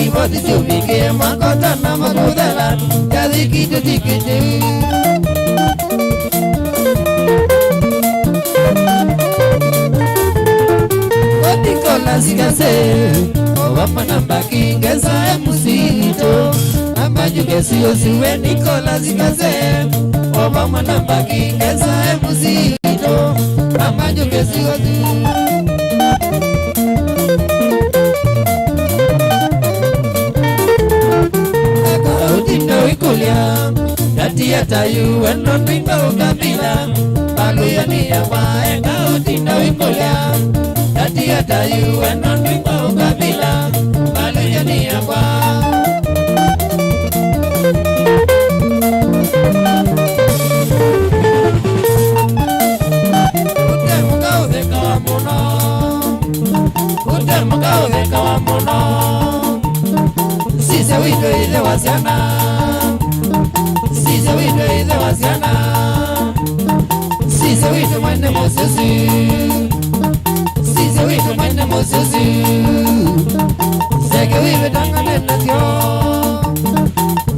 Ibodi siubikie makota na magudela Taliki tutikete Watikola sikase Wapa nambaki ngeza musito Ambajuke siyo siwe Nikola sikase Wapa nambaki ngeza musito Ambajuke siyo siwe Utinda wikulia Tatia tayu Enon bingo kabila Baluya ni yawa Eka utinda wikulia Tatia tayu Enon bingo kabila Baluya ni yawa Utemuka udheka wa muno Utemuka udheka wa muno Sise wito ile wasiana Sise wito ile wasiana Sise wito mwende mosesi Sise wito mwende mosesi Seke wive tangane nasyo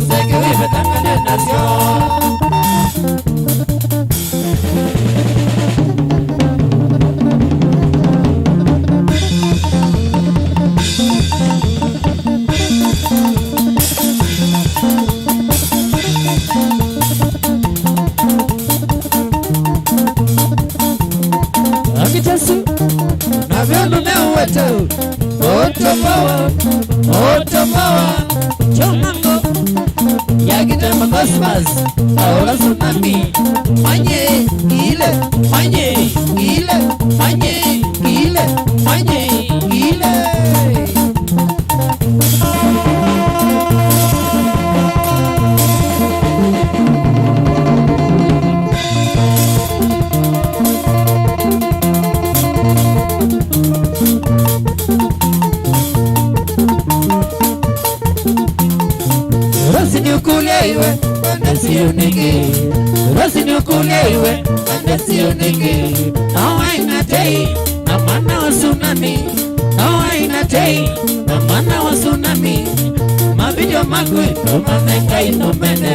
Seke wive tangane nasyo Moto power, Chomango, Yakitama Cosmos, Aura Tsunami, Manye, Gile, Manye, Gile, Manye, Gile, Manye, Gile. Rasinyukuleiwe, andasiuniki. Rasinyukuleiwe, andasiuniki. No aina tei, na mana wa tsunami. No aina tei, na mana wa tsunami. Mavideo magui, no manenga inomene.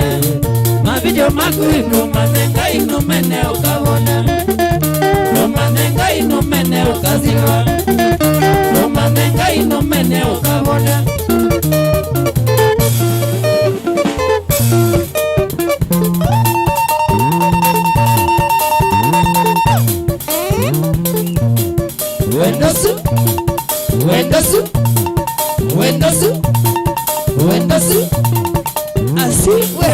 Mavideo magui, no manenga inomene ukawona. No manenga inomene ukaziwa. No manenga inomene ukawona. Wendosu, asiwe.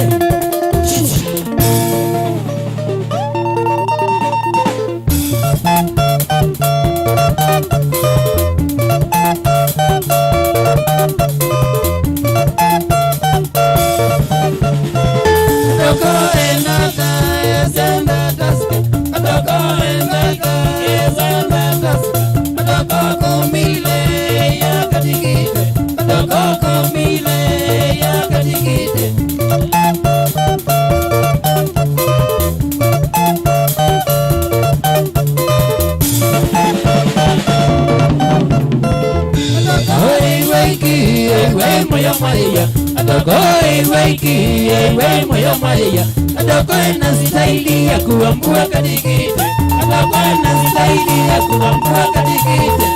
Moyo Maria, adoko na staili ya kuambua katikite. Adoko na staili ya kuambua katikite.